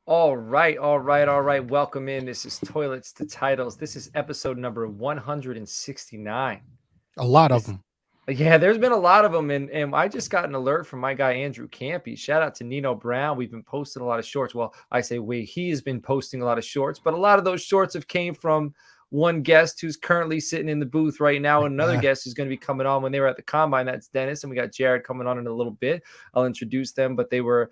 All right, all right, all right. Welcome in. This is Toilets to Titles. This is episode number 169. A lot of This, them. yeah, there's been a lot of them, and I just got an alert from my guy Andrew Campy. Shout out to Nino Brown. We've been posting a lot of shorts. Well, I say he has been posting a lot of shorts, but a lot of those shorts have came from one guest who's currently sitting in the booth right now, and another guest who's going to be coming on when they were at the combine. That's Dennis, and we got Jared coming on in a little bit. I'll introduce them, but they were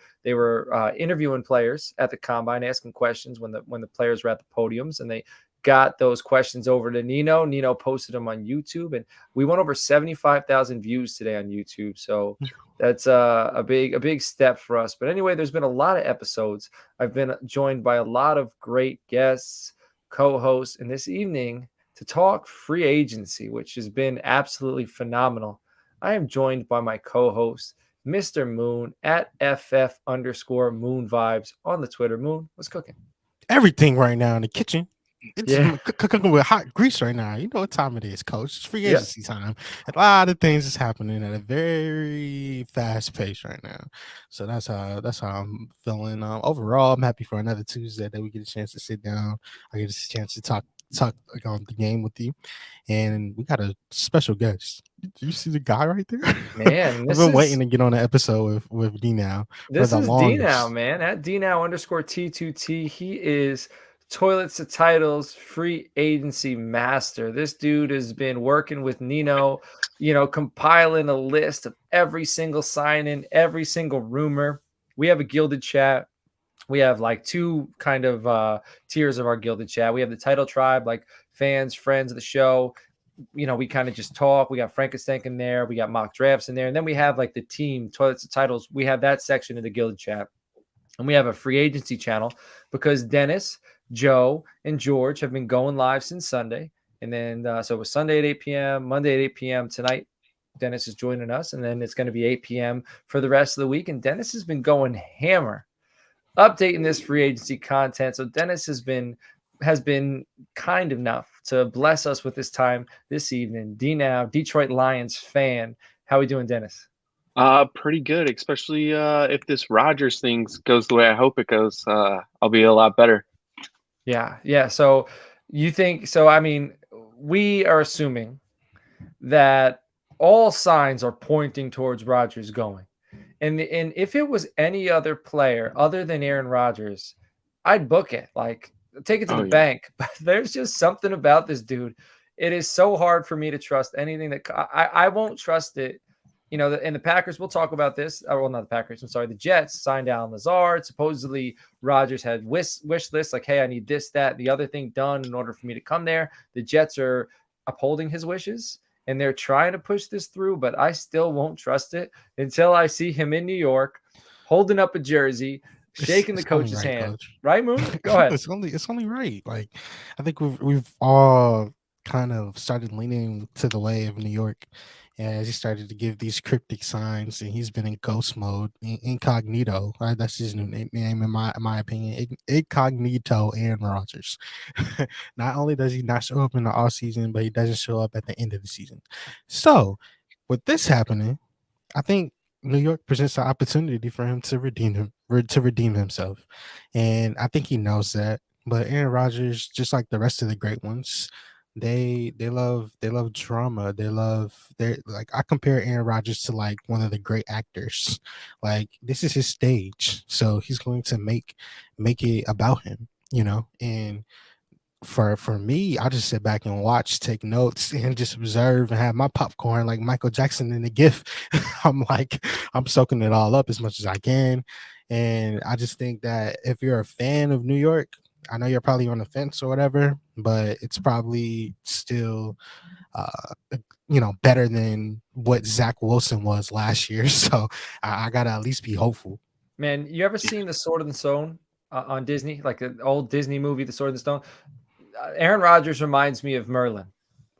interviewing players at the combine, asking questions when the players were at the podiums, and they got those questions over to Nino. Nino posted them on YouTube, and we went over 75,000 views today on YouTube. So that's a big step for us. But anyway, there's been a lot of episodes. I've been joined by a lot of great guests, co-hosts, and this evening to talk free agency, which has been absolutely phenomenal. I am joined by my co-host, Mr. Moon at FF_Moon Vibes on the Twitter. Moon, what's cooking? Everything right now in the kitchen. It's Yeah. cooking with hot grease right now. You know what time it is, coach. It's free Yeah. agency time. A lot of things is happening at a very fast pace right now. So that's how I'm feeling. Overall, I'm happy for another Tuesday that we get a chance to sit down. I get a chance to talk on the game with you, and we got a special guest. Do you see the guy right there? Man, I've been waiting to get on the episode with DNow for this the is DNow, longest. man. At DNow_T2T. He is Toilets to Titles free agency master. This dude has been working with Nino, compiling a list of every single sign-in, every single rumor. We have a Gilded Chat. We have like two kind of tiers of our Gilded Chat. We have the Title Tribe, like fans, friends of the show. We kind of just talk. We got Frankenstein in there. We got mock drafts in there. And then we have like the team, Toilets and Titles. We have that section of the Gilded Chat. And we have a free agency channel because Dennis, Joe, and George have been going live since Sunday. And then, so it was Sunday at 8 p.m., Monday at 8 p.m. Tonight, Dennis is joining us. And then it's going to be 8 p.m. for the rest of the week. And Dennis has been going hammer updating this free agency content. So Dennis has been kind enough to bless us with his time this evening. DNow, Detroit Lions fan. How are we doing, Dennis? Pretty good, especially if this Rodgers thing goes the way I hope it goes. I'll be a lot better. Yeah. So you think so? I mean, we are assuming that all signs are pointing towards Rodgers going. And if it was any other player other than Aaron Rodgers, I'd book it. Like take it to Oh the yeah. bank. But there's just something about this dude. It is so hard for me to trust anything that I won't trust it. And the Packers, we'll talk about this. Well, not the Packers. I'm sorry. The Jets signed Alan Lazard. Supposedly, Rodgers had wish lists like, hey, I need this, that, the other thing done in order for me to come there. The Jets are upholding his wishes and they're trying to push this through, but I still won't trust it until I see him in New York holding up a jersey, shaking the It's only coach's right, hand. coach. Right, Moon? Go ahead. It's only right. Like I think we've all kind of started leaning to the way of New York as he started to give these cryptic signs, and he's been in ghost mode, incognito. Right? That's his new name in my opinion. Incognito Aaron Rodgers. Not only does he not show up in the off season, but he doesn't show up at the end of the season. So with this happening, I think New York presents an opportunity for him to redeem himself, and I think he knows that. But Aaron Rodgers, just like the rest of the great ones, they love drama. They like I compare Aaron Rodgers to like one of the great actors. Like this is his stage, so he's going to make it about him, and for me, I just sit back and watch, take notes, and just observe and have my popcorn like Michael Jackson in the GIF. I'm soaking it all up as much as I can. And I just think that if you're a fan of New York, I know you're probably on the fence or whatever, but it's probably still better than what Zach Wilson was last year. So I gotta at least be hopeful. Man, you ever seen The Sword and the Stone on Disney? Like an old Disney movie, The Sword and the Stone? Aaron Rodgers reminds me of Merlin.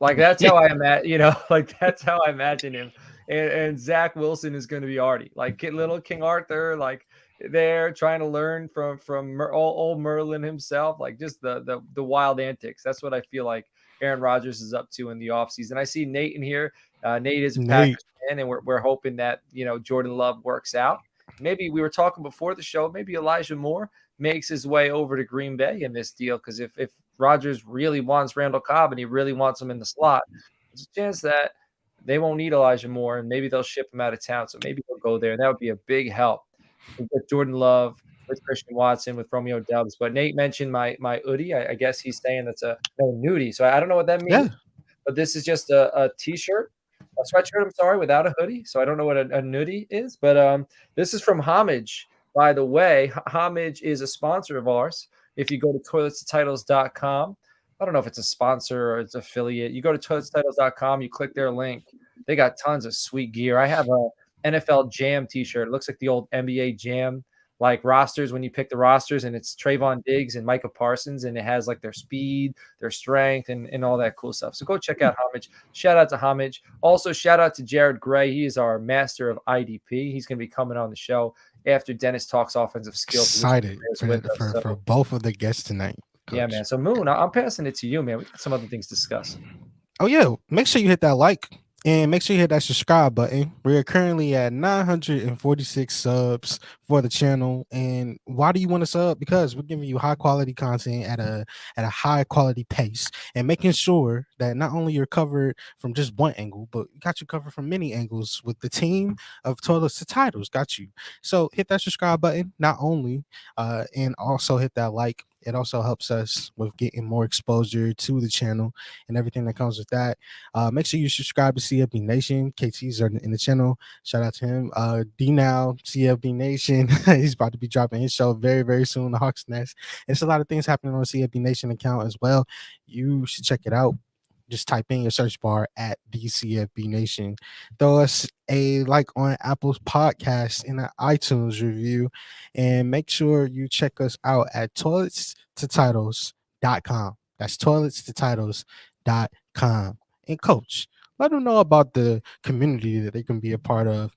Like that's how I imagine, like that's how I imagine him. And Zach Wilson is going to be Artie, like little King Arthur, like there trying to learn from old Merlin himself, like just the wild antics. That's what I feel like Aaron Rodgers is up to in the offseason. I see Nate in here. Nate is a Nate. Packers fan, and we're hoping that Jordan Love works out. maybe we were talking before the show, maybe Elijah Moore makes his way over to Green Bay in this deal, because if Rodgers really wants Randall Cobb and he really wants him in the slot, there's a chance that they won't need Elijah Moore, and maybe they'll ship him out of town. So maybe he'll go there. That would be a big help. We get Jordan Love with Christian Watson, with Romeo Doubs. But Nate mentioned my Udi. I guess he's saying that's a nudie. So I don't know what that means. Yeah. But this is just a T-shirt, a sweatshirt, I'm sorry, without a hoodie. So I don't know what a nudie is. But this is from Homage, by the way. Homage is a sponsor of ours. If you go to toiletstotitles.com, I don't know if it's a sponsor or it's affiliate. You go to toiletstotitles.com, you click their link. They got tons of sweet gear. I have a NFL Jam T-shirt. It looks like the old NBA Jam like rosters when you pick the rosters, and it's Trayvon Diggs and Micah Parsons, and it has like their speed, their strength, and all that cool stuff. So go check out Homage. Shout out to Homage. Also, shout out to Jarod Gray. He is our master of IDP. He's going to be coming on the show after Dennis talks offensive skills. Excited for both of the guests tonight, Coach. Yeah, man. So Moon, I'm passing it to you, man. We got some other things to discuss. Oh yeah, make sure you hit that like. And make sure you hit that subscribe button. We are currently at 946 subs for the channel. And why do you want to sub? Because we're giving you high quality content at a high quality pace, and making sure that not only you're covered from just one angle, but got you covered from many angles with the team of Toilets to Titles. Got you. So hit that subscribe button, not only, and also hit that like. It also helps us with getting more exposure to the channel and everything that comes with that. Make sure you subscribe to CFB Nation. KT's are in the channel. Shout out to him. DNow, CFB Nation. He's about to be dropping his show very, very soon, the Hawks Nest. There's a lot of things happening on the CFB Nation account as well. You should check it out. Just type in your search bar at DCFB Nation. Throw us a like on Apple's podcast and an iTunes review. And make sure you check us out at toiletstotitles.com. That's toiletstotitles.com. And Coach, let them know about the community that they can be a part of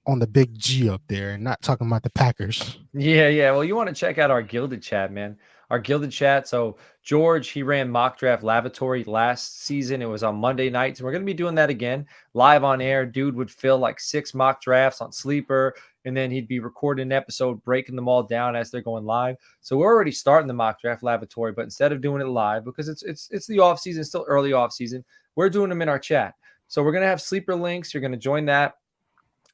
on the big G up there, and not talking about the Packers. Yeah. Well, you want to check out our Gilded Chat, man. Our Gilded Chat. So George, he ran Mock Draft Lavatory last season. It was on Monday nights. We're going to be doing that again live on air. Dude would fill like 6 mock drafts on Sleeper, and then he'd be recording an episode, breaking them all down as they're going live. So we're already starting the Mock Draft Lavatory, but instead of doing it live, because it's the off season, still early off season, we're doing them in our chat. So we're going to have Sleeper links. You're going to join that.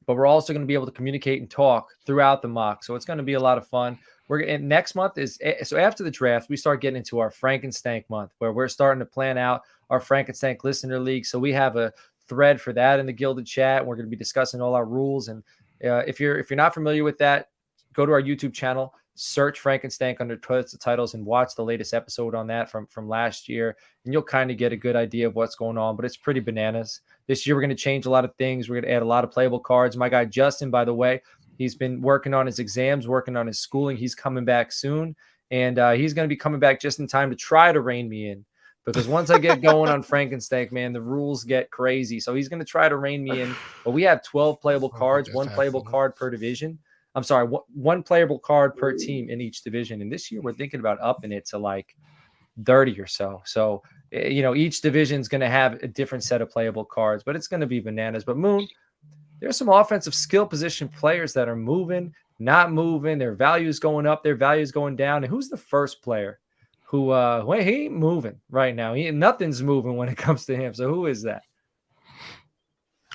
But we're also going to be able to communicate and talk throughout the mock. So it's going to be a lot of fun. Next month is, so after the draft, we start getting into our Frankenstank month, where we're starting to plan out our Frankenstank listener league. So we have a thread for that in the Gilded Chat. We're going to be discussing all our rules. And if you're not familiar with that, go to our YouTube channel, search Frankenstank under Toilets to Titles, and watch the latest episode on that from last year. And you'll kind of get a good idea of what's going on, but it's pretty bananas. This year, we're going to change a lot of things. We're going to add a lot of playable cards. My guy, Justin, by the way, he's been working on his exams, working on his schooling. He's coming back soon, and he's going to be coming back just in time to try to rein me in, because once I get going on Frankenstank, man, the rules get crazy. So he's going to try to rein me in. But we have 12 playable cards, one playable card per division. I'm sorry, one playable card per team in each division. And this year, we're thinking about upping it to like 30 or so. So, each division is going to have a different set of playable cards, but it's going to be bananas. But Moon, there's some offensive skill position players that are moving, not moving. Their value is going up, their value is going down. And who's the first player who he ain't moving right now? Nothing's moving when it comes to him. So who is that?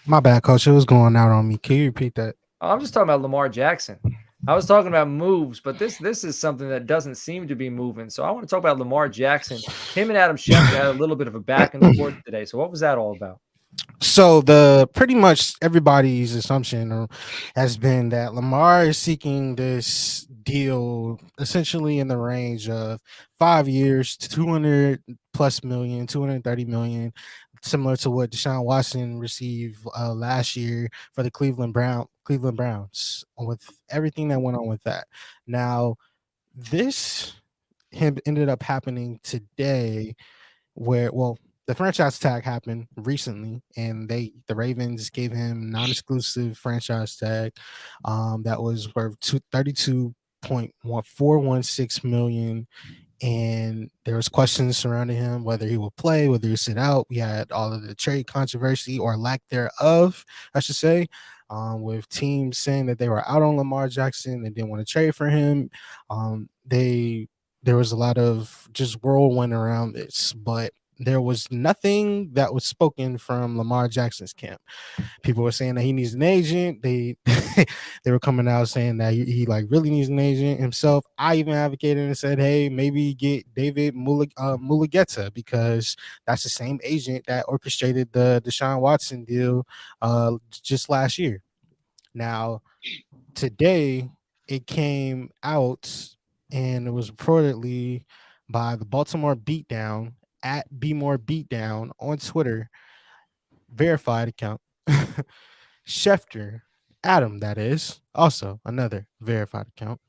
My bad, Coach. It was going out on me. Can you repeat that? I'm just talking about Lamar Jackson. I was talking about moves, but this is something that doesn't seem to be moving. So I want to talk about Lamar Jackson. Him and Adam Schefter had a little bit of a back and forth today. So what was that all about? So pretty much everybody's assumption has been that Lamar is seeking this deal essentially in the range of 5 years, 200 plus million, 230 million, similar to what Deshaun Watson received last year for the Cleveland Browns, with everything that went on with that. Now, this ended up happening today, where the franchise tag happened recently, and the Ravens gave him non-exclusive franchise tag that was worth $32.416 million and there was questions surrounding him, whether he would play, whether he would sit out. We had all of the trade controversy or lack thereof, I should say, with teams saying that they were out on Lamar Jackson and didn't want to trade for him. There was a lot of just whirlwind around this, but there was nothing that was spoken from Lamar Jackson's camp. People were saying that he needs an agent. They they were coming out saying that he like really needs an agent himself. I even advocated and said, hey, maybe get David Mulugeta, because that's the same agent that orchestrated the Deshaun Watson deal just last year. Now, today it came out, and it was reportedly by the Baltimore Beatdown at BMore Beatdown on Twitter, verified account. Schefter, Adam, that is, also another verified account.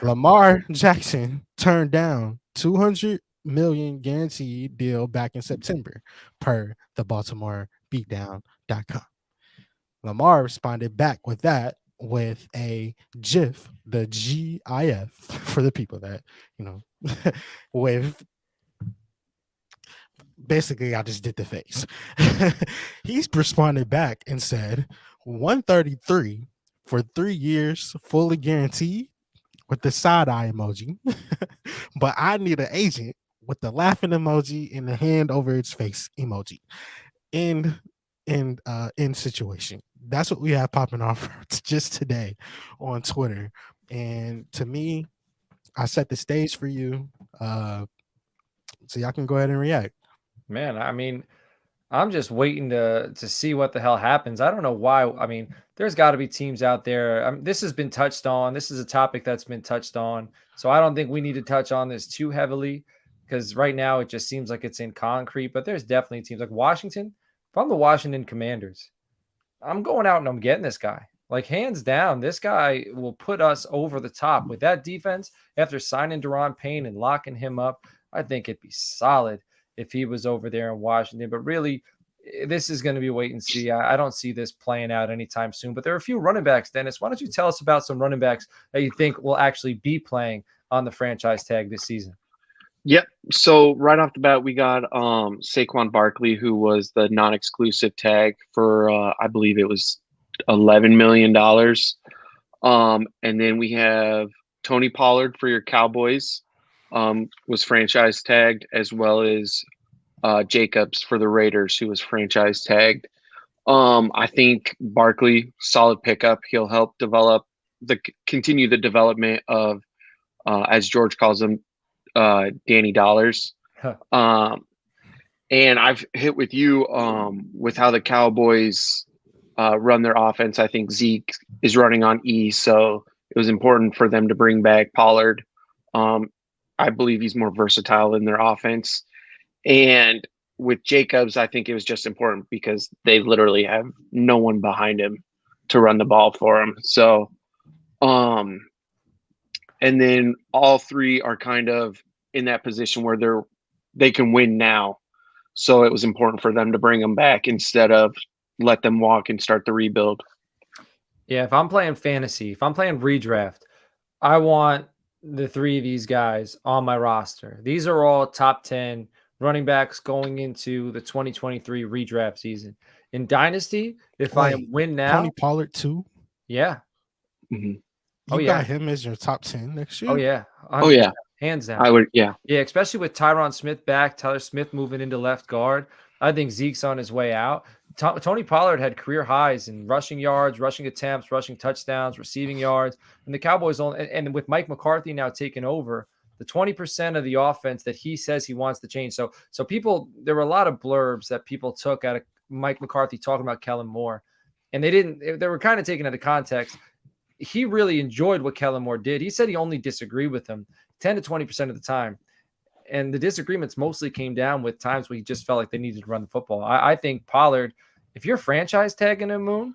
Lamar Jackson turned down $200 million guaranteed deal back in September, per the Baltimore Beatdown.com. Lamar responded back with that with a GIF, the GIF for the people that, with basically I just did the face. He's responded back and said 133 for 3 years, fully guaranteed, with the side eye emoji. But I need an agent with the laughing emoji and the hand over its face emoji. In situation. That's what we have popping off just today on Twitter. And to me, I set the stage for you. So y'all can go ahead and react. Man, I mean, I'm just waiting to see what the hell happens. I don't know why. I mean, there's got to be teams out there. This has been touched on. This is a topic that's been touched on. So I don't think we need to touch on this too heavily, because right now it just seems like it's in concrete. But there's definitely teams like Washington. If I'm the Washington Commanders, I'm going out and I'm getting this guy. Like, hands down, this guy will put us over the top with that defense. After signing Daron Payne and locking him up, I think it'd be solid if he was over there in Washington. But really, this is going to be wait and see. I don't see this playing out anytime soon. But there are a few running backs, Dennis. Why don't you tell us about some running backs that you think will actually be playing on the franchise tag this season? Yep. So right off the bat, we got Saquon Barkley, who was the non-exclusive tag for I believe it was $11 million. And then we have Tony Pollard for your Cowboys, was franchise tagged, as well as Jacobs for the Raiders, who was franchise tagged. I think Barkley, solid pickup. He'll help continue the development of, as George calls him, Danny Dollars. And I've hit with you with how the Cowboys run their offense. I think Zeke is running on E, so it was important for them to bring back Pollard. I believe he's more versatile in their offense. And with Jacobs, I think it was just important because they literally have no one behind him to run the ball for him. So, and then all three are kind of in that position where they can win now. So it was important for them to bring them back instead of let them walk and start the rebuild. Yeah, if I'm playing fantasy, if I'm playing redraft, I want the three of these guys on my roster. These are all top 10 running backs going into the 2023 redraft season. In Dynasty, if I win now, Tony Pollard too. Yeah. Mm-hmm. You got him as your top 10 next year? Oh, yeah. Oh, yeah. Hands down. I would, yeah. Yeah, especially with Tyron Smith back, Tyler Smith moving into left guard. I think Zeke's on his way out. Tony Pollard had career highs in rushing yards, rushing attempts, rushing touchdowns, receiving yards. And the Cowboys and with Mike McCarthy now taking over, the 20% of the offense that he says he wants to change. So there were a lot of blurbs that people took out of Mike McCarthy talking about Kellen Moore, and they were kind of taken out of context. He really enjoyed what Kellen Moore did. He said he only disagreed with him 10 to 20% of the time. And the disagreements mostly came down with times where he just felt like they needed to run the football. I think Pollard, if you're franchise tagging him, Moon,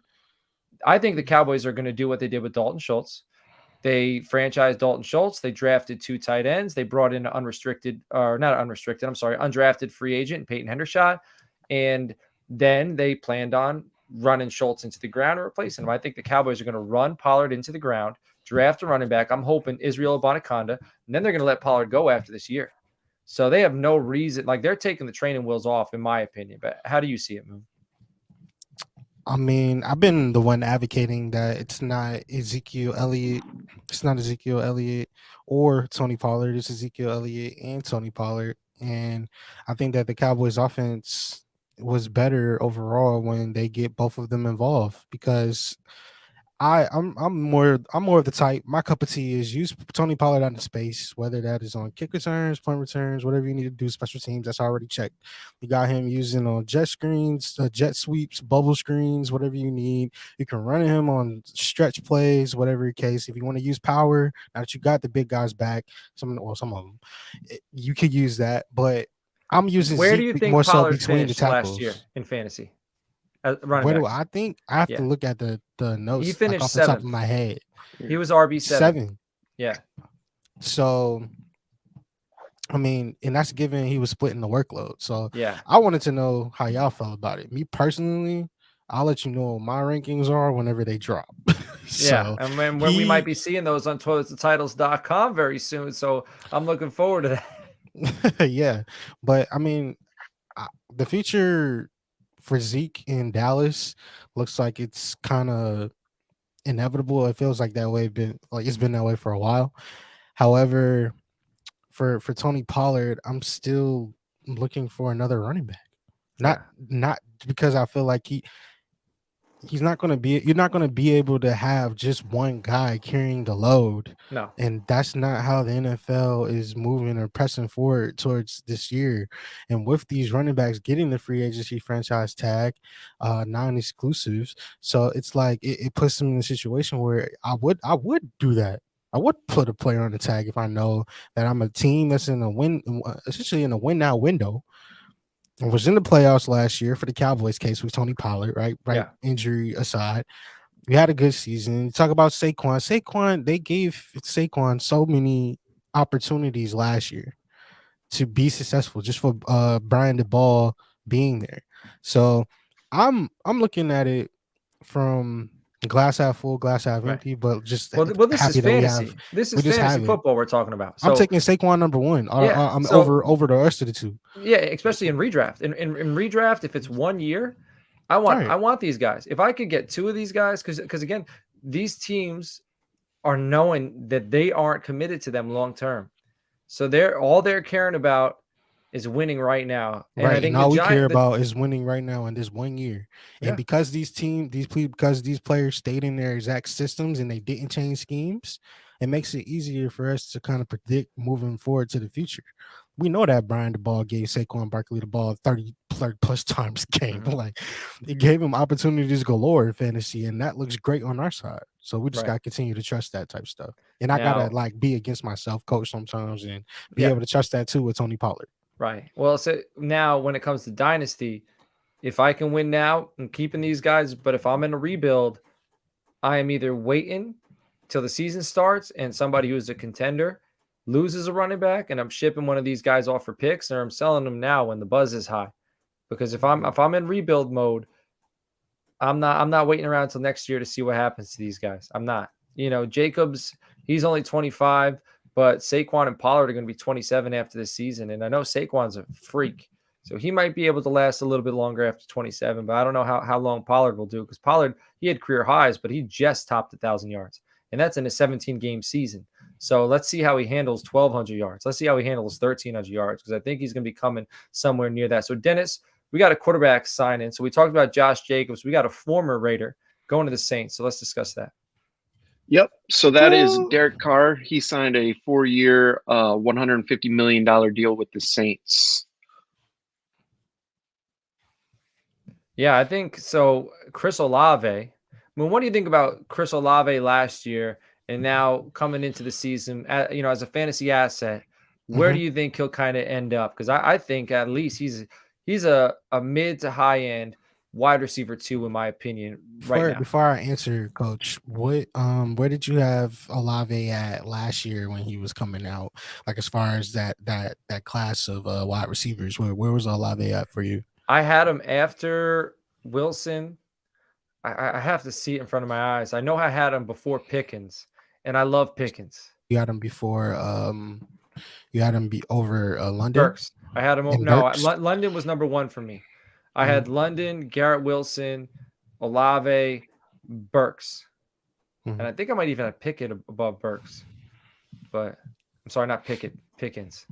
I think the Cowboys are going to do what they did with Dalton Schultz. They franchised Dalton Schultz. They drafted 2 tight ends. They brought in an undrafted free agent, Peyton Hendershot. And then they planned on running Schultz into the ground and replacing him. I think the Cowboys are going to run Pollard into the ground, draft a running back. I'm hoping Israel Abanikanda, and then they're going to let Pollard go after this year. So they have no reason. Like, they're taking the training wheels off, in my opinion. But how do you see it, Moon? I mean, I've been the one advocating that it's not Ezekiel Elliott. It's not Ezekiel Elliott or Tony Pollard. It's Ezekiel Elliott and Tony Pollard. And I think that the Cowboys offense was better overall when they get both of them involved, because I'm more of the type. My cup of tea is use Tony Pollard out in space, whether that is on kick returns, punt returns, whatever you need to do, special teams. That's already checked. You got him using on jet screens, jet sweeps, bubble screens, whatever you need. You can run him on stretch plays, whatever the case. If you want to use power, now that you got the big guys back, some of them, you could use that. But I'm using Where do Zeke you think more so Pollard between the finished last tackles. year in fantasy? Running Where do backs. I think I have to look at the notes He like finished off the top of 7th. my head. He was RB7. 7. Yeah. So, I mean, and that's given he was splitting the workload. So, Yeah. I wanted to know how y'all felt about it. Me personally, I'll let you know what my rankings are whenever they drop. Yeah. And when we might be seeing those on toiletsandtitles.com very soon. So I'm looking forward to that. Yeah. But I mean, the future for Zeke in Dallas looks like it's kind of inevitable. It feels like that way. It's been that way for a while. However, for Tony Pollard, I'm still looking for another running back. Not because I feel like he's not going to be. You're not going to be able to have just one guy carrying the load. No. And that's not how the NFL is moving or pressing forward towards this year. And with these running backs getting the free agency franchise tag, non-exclusives, so it's like it puts them in a situation where I would do that. I would put a player on the tag if I know that I'm a team that's in a win, essentially in a win now window. I was in the playoffs last year for the Cowboys case with Tony Pollard, right? Yeah. Injury aside. We had a good season. You talk about Saquon, they gave Saquon so many opportunities last year to be successful just for Brian DeBall being there. So I'm looking at it from glass half full, glass half empty, but just well, this is fantasy. This is fantasy football we're talking about. So I'm taking Saquon number 1. I'm over the rest of the two. Yeah, especially in redraft. In redraft, if it's 1 year, I want these guys. If I could get 2 of these guys, because again, these teams are knowing that they aren't committed to them long term. So they're caring about is winning right now. And right. I think and all we care about is winning right now in this 1 year. And because these players stayed in their exact systems and they didn't change schemes, it makes it easier for us to kind of predict moving forward to the future. We know that Brian DeBall gave Saquon Barkley the ball 30 plus times a game. Like, it gave him opportunities galore in fantasy, and that looks great on our side. So we just got to continue to trust that type of stuff. And I got to be against myself, coach, sometimes, and be able to trust that too with Tony Pollard. Right. Well, so now when it comes to Dynasty, if I can win now, I'm keeping these guys. But if I'm in a rebuild, I am either waiting till the season starts and somebody who's a contender loses a running back and I'm shipping one of these guys off for picks, or I'm selling them now when the buzz is high. Because if I'm in rebuild mode, I'm not waiting around until next year to see what happens to these guys. I'm not. Jacobs, he's only 25. But Saquon and Pollard are going to be 27 after this season. And I know Saquon's a freak. So he might be able to last a little bit longer after 27. But I don't know how long Pollard will do. Because Pollard, he had career highs, but he just topped 1,000 yards. And that's in a 17-game season. So let's see how he handles 1,200 yards. Let's see how he handles 1,300 yards. Because I think he's going to be coming somewhere near that. So, Dennis, we got a quarterback sign in. So we talked about Josh Jacobs. We got a former Raider going to the Saints. So let's discuss that. Yep. So that is Derek Carr. He signed a 4-year, $150 million deal with the Saints. Yeah, I think so. Chris Olave. I mean, what do you think about Chris Olave last year and now coming into the season, as a fantasy asset? Where do you think he'll kind of end up? Because I think at least he's a mid to high end wide receiver 2, in my opinion, right now. Before I answer, Coach, where did you have Olave at last year when he was coming out? Like, as far as that class of wide receivers, where was Olave at for you? I had him after Wilson. I have to see it in front of my eyes. I know I had him before Pickens, and I love Pickens. You had him before. You had him be over London Burks. I had him. and No, Burks. London was number one for me. I had London, Garrett Wilson, Olave, Burks, and I think I might even have Pickett above Burks. But I'm sorry, not Pickett. Pickens.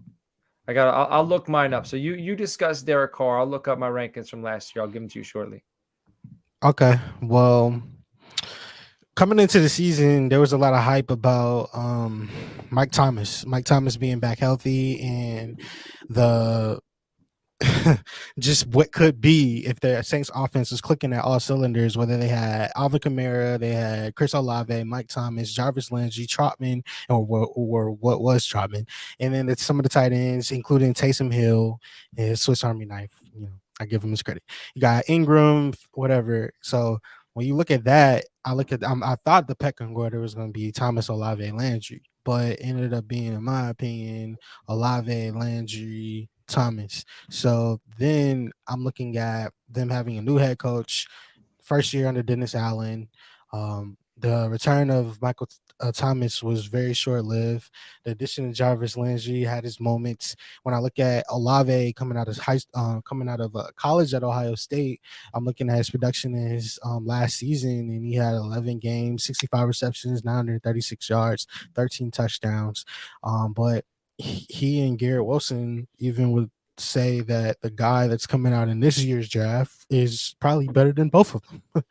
I'll look mine up. So you discuss Derek Carr. I'll look up my rankings from last year. I'll give them to you shortly. Okay. Well, coming into the season, there was a lot of hype about Mike Thomas. Mike Thomas being back healthy and the just what could be if the Saints offense was clicking at all cylinders, whether they had Alvin Kamara, they had Chris Olave, Mike Thomas, Jarvis Landry, Trotman, or what was Trotman, and then some of the tight ends, including Taysom Hill and Swiss Army knife. I give him his credit. You got Ingram, whatever. So when you look at that, I thought the pecking order was going to be Thomas, Olave, Landry, but it ended up being, in my opinion, Olave, Landry, Thomas. So then I'm looking at them having a new head coach, first year under Dennis Allen. The return of Michael Thomas was very short-lived. The addition of Jarvis Landry had his moments. When I look at Olave coming out of college at Ohio State, I'm looking at his production in his last season, and he had 11 games, 65 receptions, 936 yards, 13 touchdowns. But he and Garrett Wilson even would say that the guy that's coming out in this year's draft is probably better than both of them.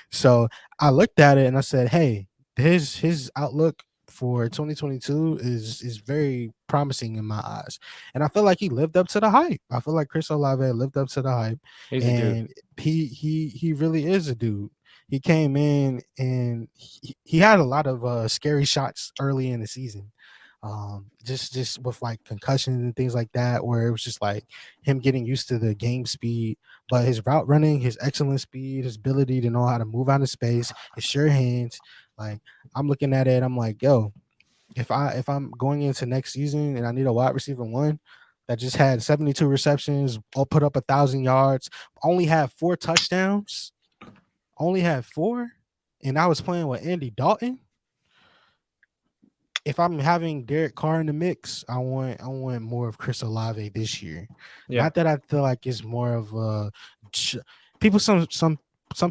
So I looked at it and I said, hey, his outlook for 2022 is very promising in my eyes. And I feel like he lived up to the hype. I feel like Chris Olave lived up to the hype. He's a dude. He really is a dude. He came in and he had a lot of scary shots early in the season. Just with like concussions and things like that, where it was just like him getting used to the game speed, but his route running, his excellent speed, his ability to know how to move out of space, his sure hands. Like, I'm looking at it, I'm like, yo, if I'm going into next season and I need a wide receiver one that just had 72 receptions, all put up 1,000 yards, only had 4 touchdowns, and I was playing with Andy Dalton. If I'm having Derek Carr in the mix, I want more of Chris Olave this year. Yeah. Not that I feel like it's more of a people. Some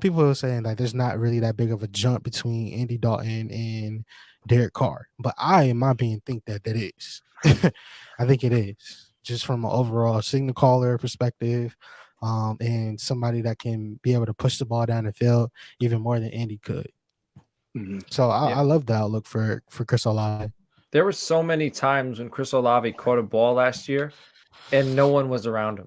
people are saying that there's not really that big of a jump between Andy Dalton and Derek Carr, but I, in my opinion, think that is. I think it is, just from an overall signal caller perspective, and somebody that can be able to push the ball down the field even more than Andy could. So I love the outlook for Chris Olave. There were so many times when Chris Olave caught a ball last year and no one was around him.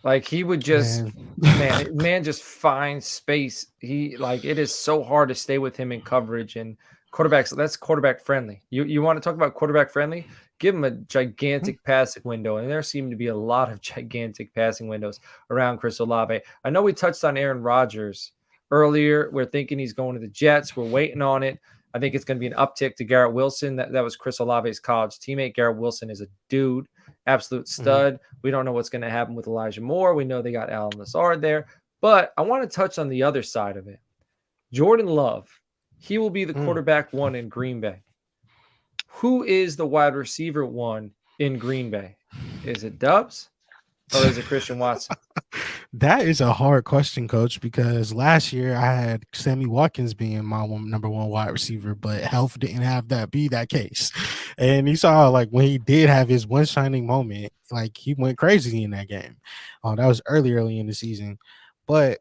Like, he would just man just find space. It is so hard to stay with him in coverage, and quarterbacks, that's quarterback friendly. You want to talk about quarterback friendly? Give him a gigantic passing window, and there seem to be a lot of gigantic passing windows around Chris Olave. I know we touched on Aaron Rodgers earlier. We're thinking he's going to the Jets. We're waiting on it. I think it's going to be an uptick to Garrett Wilson. That was Chris Olave's college teammate. Garrett Wilson is a dude, absolute stud. We don't know what's going to happen with Elijah Moore. We know they got Alan Lazard there. But I want to touch on the other side of it. Jordan Love, he will be the quarterback one in Green Bay. Who is the wide receiver one in Green Bay? Is it Dubs or is it Christian Watson? That is a hard question, Coach, because last year I had Sammy Watkins being my number one wide receiver, but health didn't have that be that case. And you saw, like, when he did have his one shining moment, like, he went crazy in that game. That was early in the season. But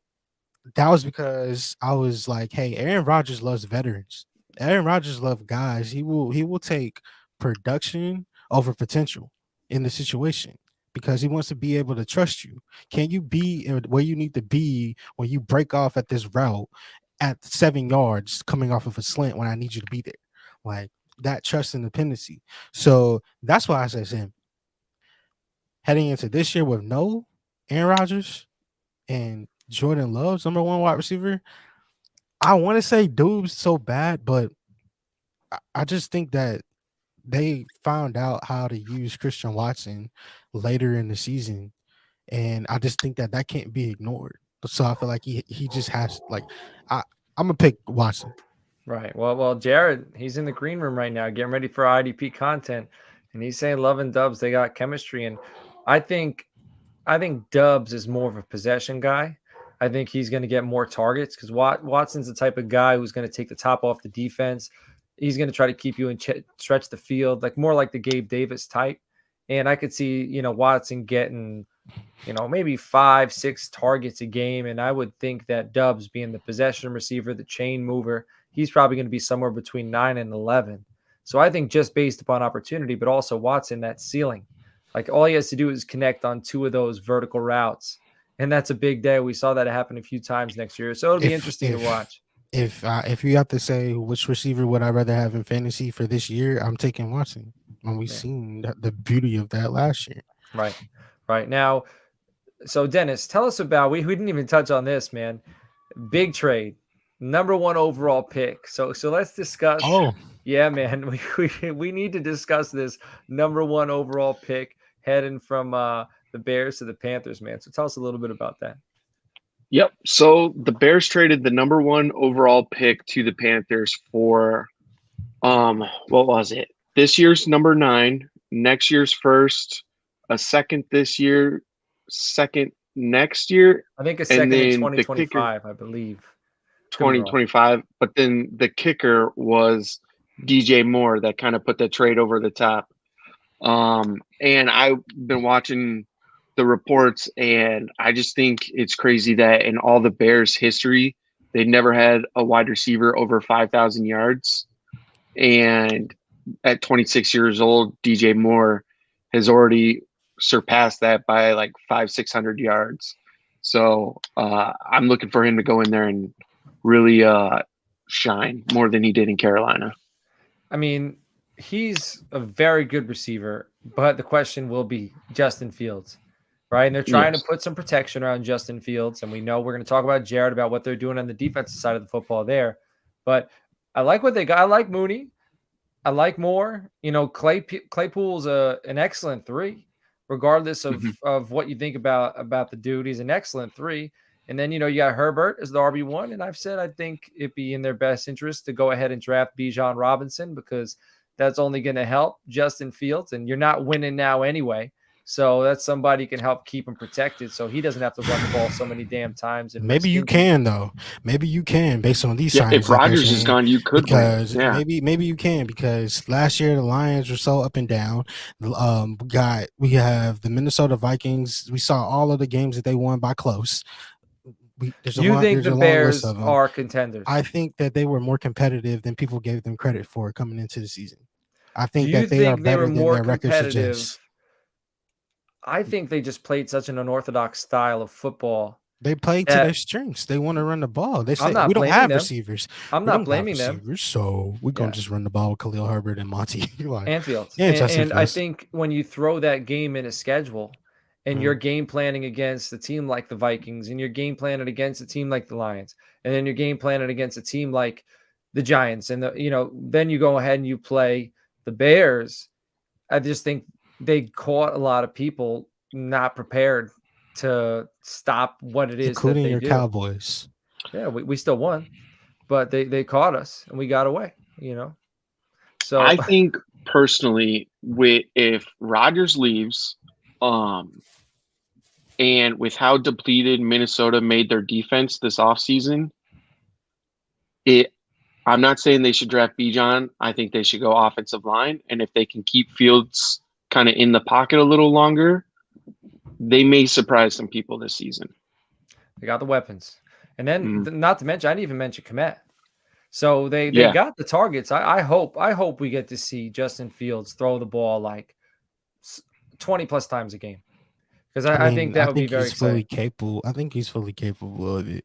that was because I was like, hey, Aaron Rodgers loves veterans. Aaron Rodgers loves guys. He will take production over potential in the situation, because he wants to be able to trust you. Can you be where you need to be when you break off at this route at 7 yards coming off of a slant when I need you to be there? Like, that trust and dependency. So that's why I said him. Heading into this year with no Aaron Rodgers and Jordan Love's number one wide receiver, I want to say Dube's so bad, but I just think that they found out how to use Christian Watson later in the season, and I just think that can't be ignored. So I feel like he just has, like, I'm gonna pick Watson. Right. Well, Jared, he's in the green room right now, getting ready for IDP content, and he's saying Love and Dubs, they got chemistry, and I think Dubs is more of a possession guy. I think he's going to get more targets because Watson's the type of guy who's going to take the top off the defense. He's going to try to keep you and stretch the field, like more like the Gabe Davis type. And I could see, Watson getting, maybe 5-6 targets a game. And I would think that Dubs being the possession receiver, the chain mover, he's probably going to be somewhere between 9 and 11. So I think just based upon opportunity, but also Watson, that ceiling. Like all he has to do is connect on 2 of those vertical routes. And that's a big day. We saw that happen a few times next year. So it'll be interesting to watch. If you have to say which receiver would I rather have in fantasy for this year, I'm taking Watson. And we've seen the beauty of that last year. Right. Now, so Dennis, tell us about, we didn't even touch on this, man. Big trade, number 1 overall pick. So let's discuss. Oh, yeah, man. We need to discuss this number 1 overall pick heading from the Bears to the Panthers, man. So tell us a little bit about that. Yep. So the Bears traded the number 1 overall pick to the Panthers for, what was it? This year's number 9, next year's first, a second this year, second next year. I think a second in 2025, I believe. 2025. But then the kicker was DJ Moore that kind of put the trade over the top. And I've been watching the reports, and I just think it's crazy that in all the Bears history, they never had a wide receiver over 5,000 yards. And at 26 years old, DJ Moore has already surpassed that by like 500-600 yards. So I'm looking for him to go in there and really shine more than he did in Carolina. I mean, he's a very good receiver, but the question will be Justin Fields, right? And they're trying to put some protection around Justin Fields. And we know we're going to talk about Jared, about what they're doing on the defensive side of the football there. But I like what they got. I like Mooney. I like Moore. Claypool's an excellent 3, regardless of what you think about the dude. He's an excellent 3. And then, you got Herbert as the RB1. And I've said I think it'd be in their best interest to go ahead and draft Bijan Robinson, because that's only going to help Justin Fields. And you're not winning now anyway. So that's somebody who can help keep him protected so he doesn't have to run the ball so many damn times. And maybe you can, though. Maybe you can, based on these signs. If Rodgers is gone, you could because win. Maybe you can, because last year the Lions were so up and down. We have the Minnesota Vikings. We saw all of the games that they won by close. You think the Bears are contenders? I think that they were more competitive than people gave them credit for coming into the season. I think that they are better than their record suggests. I think they just played such an unorthodox style of football. They played to their strengths. They want to run the ball. They say we don't have receivers. I'm not blaming them. So we're going to just run the ball with Khalil Herbert and Monty. And Fields. And I think when you throw that game in a schedule and you're game planning against a team like the Vikings, and you're game planning against a team like the Lions, and then you're game planning against a team like the Giants, and then you go ahead and you play the Bears, I just think they caught a lot of people not prepared to stop what it is, including that they your do. Cowboys. Yeah, we still won, but they caught us and we got away. So I think personally, if Rodgers leaves, and with how depleted Minnesota made their defense this offseason, I'm not saying they should draft Bijan. I think they should go offensive line, and if they can keep Fields kind of in the pocket a little longer, they may surprise some people this season. They got the weapons. And then not to mention, I didn't even mention Kmet. So they got the targets. I hope we get to see Justin Fields throw the ball like 20 plus times a game. Because I think that would be very exciting. I think he's fully capable of it.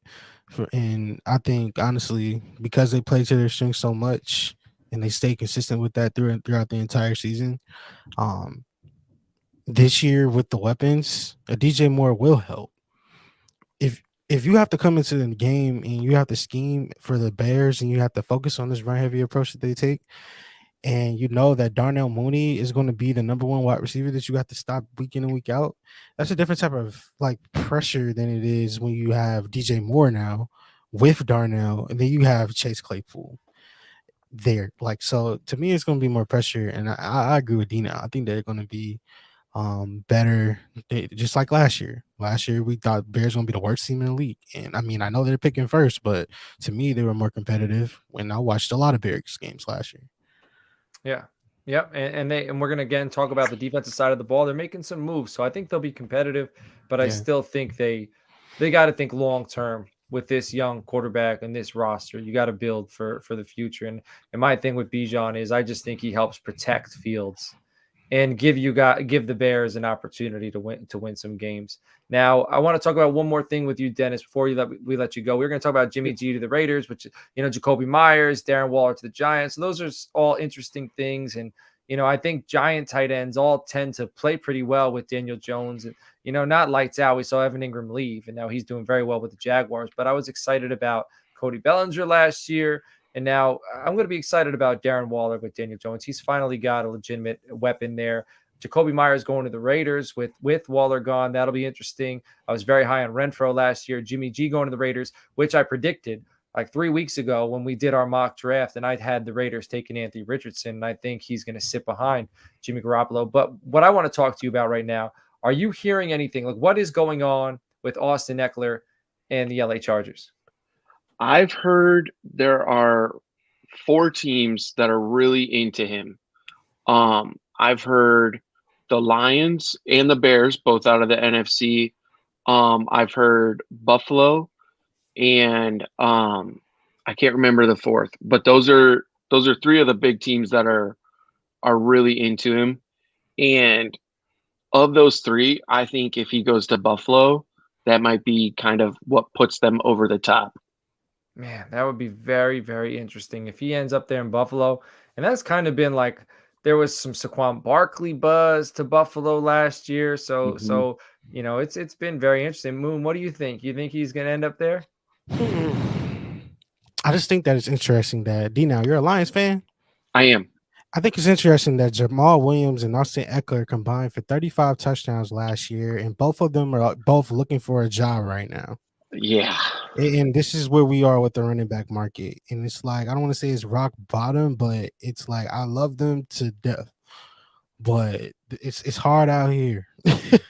And I think, honestly, because they play to their strengths so much and they stay consistent with that throughout the entire season, this year with the weapons, a DJ Moore will help. If you have to come into the game and you have to scheme for the Bears and you have to focus on this run-heavy approach that they take, and you know that Darnell Mooney is going to be the number 1 wide receiver that you have to stop week in and week out, that's a different type of pressure than it is when you have DJ Moore now with Darnell, and then you have Chase Claypool. there. Like, so to me, it's going to be more pressure. And I agree with DNow. I think they're going to be better, just like last year. Last year, we thought Bears going to be the worst team in the league. And I mean, I know they're picking first, but to me, they were more competitive when I watched a lot of Bears games last year. Yeah. Yep. And we're gonna again talk about the defensive side of the ball. They're making some moves. So I think they'll be competitive, but I Yeah. still think they got to think long term with this young quarterback and this roster. You got to build for the future. And my thing with Bijan is I just think he helps protect Fields and give the Bears an opportunity to win some games. Now, I want to talk about one more thing with you, Dennis, before we let you go. We're going to talk about Jimmy G to the Raiders, which, Jacoby Myers, Darren Waller to the Giants. So those are all interesting things. And, I think Giant tight ends all tend to play pretty well with Daniel Jones and, not lights out. We saw Evan Ingram leave, and now he's doing very well with the Jaguars. But I was excited about Cody Bellinger last year. And now I'm going to be excited about Darren Waller with Daniel Jones. He's finally got a legitimate weapon there. Jacoby Myers going to the Raiders with Waller gone. That'll be interesting. I was very high on Renfro last year. Jimmy G going to the Raiders, which I predicted like 3 weeks ago when we did our mock draft, and I'd had the Raiders taking Anthony Richardson, and I think he's going to sit behind Jimmy Garoppolo. But what I want to talk to you about right now, are you hearing anything? Like, what is going on with Austin Eckler and the LA Chargers? I've heard there are 4 teams that are really into him. I've heard the Lions and the Bears, both out of the NFC. I've heard Buffalo, and I can't remember the fourth, but those are 3 of the big teams that are really into him. And of those 3, I think if he goes to Buffalo, that might be kind of what puts them over the top. Man, that would be very, very interesting if he ends up there in Buffalo. And that's kind of been like there was some Saquon Barkley buzz to Buffalo last year. So it's been very interesting. Moon, what do you think? You think he's gonna end up there? I just think that it's interesting that DNow, you're a Lions fan. I am. I think it's interesting that Jamal Williams and Austin Eckler combined for 35 touchdowns last year, and both of them are both looking for a job right now. Yeah. And this is where we are with the running back market. And it's like, I don't want to say it's rock bottom, but it's like I love them to death. But it's hard out here.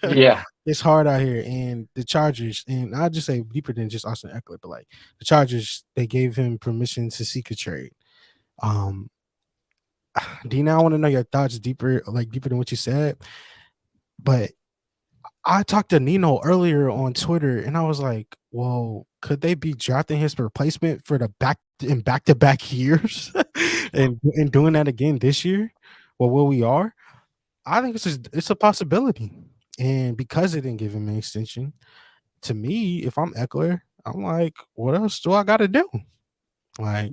Yeah. It's hard out here. And the Chargers, and I'll just say deeper than just Austin Eckler, but like the Chargers, they gave him permission to seek a trade. DNow, I want to know your thoughts deeper than what you said. But I talked to Nino earlier on Twitter, and I was like, "Well, could they be drafting his replacement for the back-to-back years, and doing that again this year? Well, where we are, I think it's a possibility. And because they didn't give him an extension, to me, if I'm Eckler, I'm like, what else do I got to do? Like,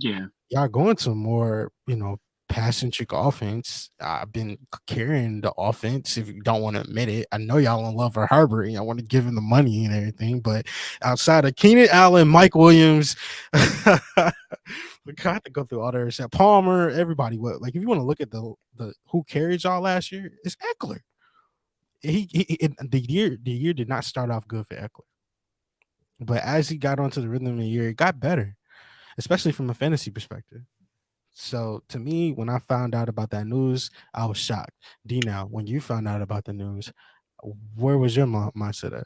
y'all going to more, pass-centric offense. I've been carrying the offense, if you don't want to admit it. I know y'all don't love Herbert and I want to give him the money and everything, but outside of Keenan Allen, Mike Williams, we got to go through all the Palmer, everybody. Like, if you want to look at the who carried y'all last year, it's Eckler. The year did not start off good for Eckler, but as he got onto the rhythm of the year, it got better, especially from a fantasy perspective. So to me, when I found out about that news, I was shocked. DNow, when you found out about the news, where was your mindset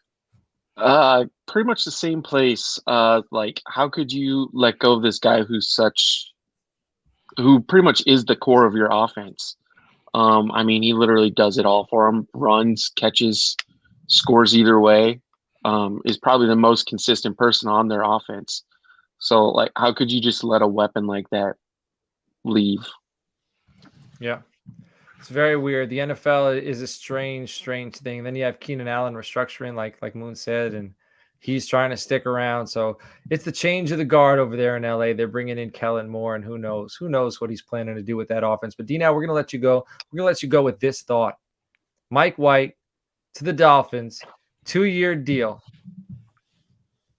at? Pretty much the same place. Like, how could you let go of this guy who pretty much is the core of your offense? I mean, he literally does it all for them. Runs, catches, scores either way. Is probably the most consistent person on their offense. So, like, how could you just let a weapon like that leave? Yeah, it's very weird. The NFL is a strange thing. Then you have Keenan Allen restructuring, like Moon said, and he's trying to stick around. So it's the change of the guard over there in LA. They're bringing in Kellen Moore, and who knows what he's planning to do with that offense. But DNow, we're gonna let you go. We're gonna let you go with this thought: Mike White to the Dolphins, 2-year deal.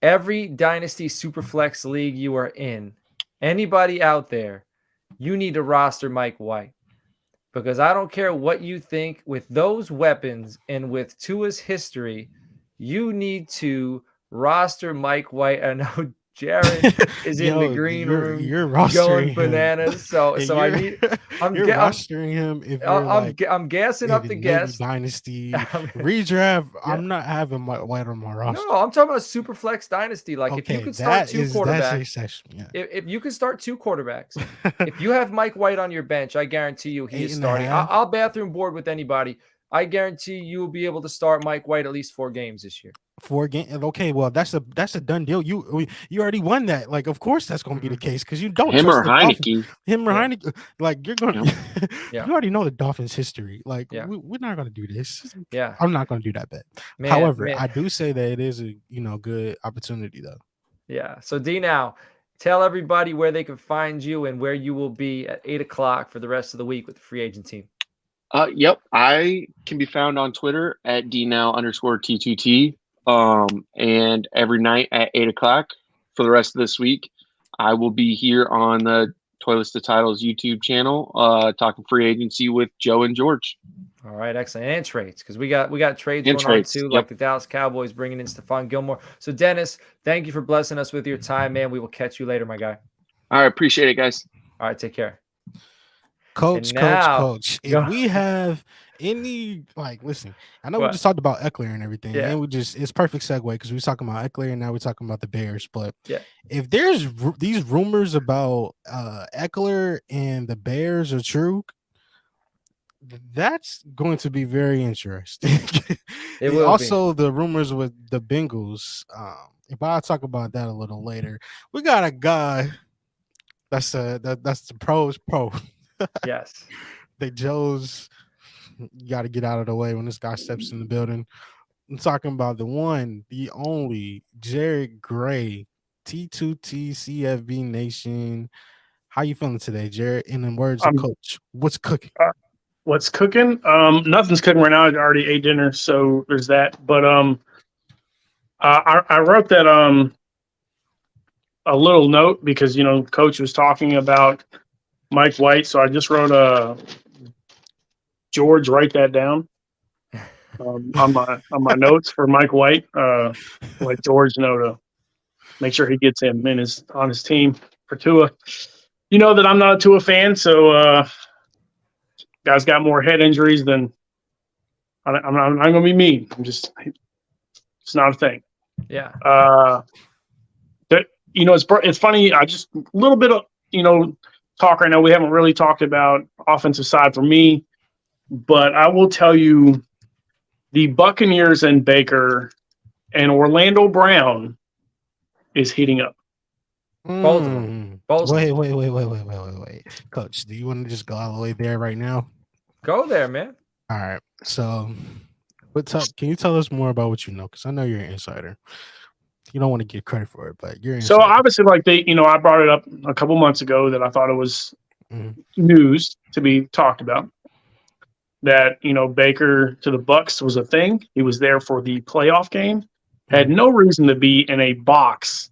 Every Dynasty Superflex league you are in, anybody out there, you need to roster Mike White. Because I don't care what you think, with those weapons and with Tua's history, you need to roster Mike White. I know Jared is in the green room you're going rostering bananas. So him. I need. You're rostering him if you're I'm gassing up the guest. Dynasty redraft. Yeah. I'm not having White on my roster. No, I'm talking about super flex dynasty. Like if you could start two quarterbacks, if you could start two quarterbacks, if you have Mike White on your bench, I guarantee you he is starting. I'll bathroom board with anybody. I guarantee you will be able to start Mike White at least 4 games this year. 4 games. Okay, well that's a done deal. You already won that. Like, of course that's going to be the case because you don't him trust or Heineke. Him or Heineke. Like you're going. You already know the Dolphins' history. Like we're not going to do this. Yeah, I'm not going to do that bet. However, I do say that it is a good opportunity though. Yeah. So DNow, tell everybody where they can find you and where you will be at 8:00 for the rest of the week with the free agent team. Yep. I can be found on Twitter at DNow_T2T. And every night at 8:00 for the rest of this week, I will be here on the Toilets to Titles YouTube channel, talking free agency with Joe and George. All right, excellent. And trades, because we got trades going on too, like the Dallas Cowboys bringing in Stephon Gilmore. So Dennis, thank you for blessing us with your time, man. We will catch you later, my guy. All right, appreciate it, guys. All right, take care. Coach. If we have any, listen, I know we just talked about Eckler and everything, and it's perfect segue because we were talking about Eckler and now we're talking about the Bears. But if there's these rumors about Eckler and the Bears are true, that's going to be very interesting. It will also be. The rumors with the Bengals. If I talk about that a little later, we got a guy that's the pro's pro. Yes. Joe's got to get out of the way when this guy steps in the building. I'm talking about the one, the only Jarod Gray, T2T CFB Nation. How you feeling today, Jarod? In the words of Coach, what's cooking? What's cooking? Nothing's cooking right now. I already ate dinner, so there's that. But I wrote that a little note because Coach was talking about Mike White, so I just wrote George, write that down on my notes for Mike White. Let George know to make sure he gets him on his team for Tua. You know that I'm not a Tua fan, so guys got more head injuries than I'm not going to be mean. It's not a thing. Yeah. It's funny. I just a little bit of talk right now. We haven't really talked about offensive side for me, but I will tell you the Buccaneers and Baker and Orlando Brown is heating up. Both of them. Wait. Coach, do you want to just go all the way there right now? Go there, man. All right. So, can you tell us more about what you know? Because I know you're an insider. You don't want to get credit for it, but you're so obviously, I brought it up a couple months ago that I thought it was news to be talked about. That Baker to the Bucs was a thing. He was there for the playoff game. Had no reason to be in a box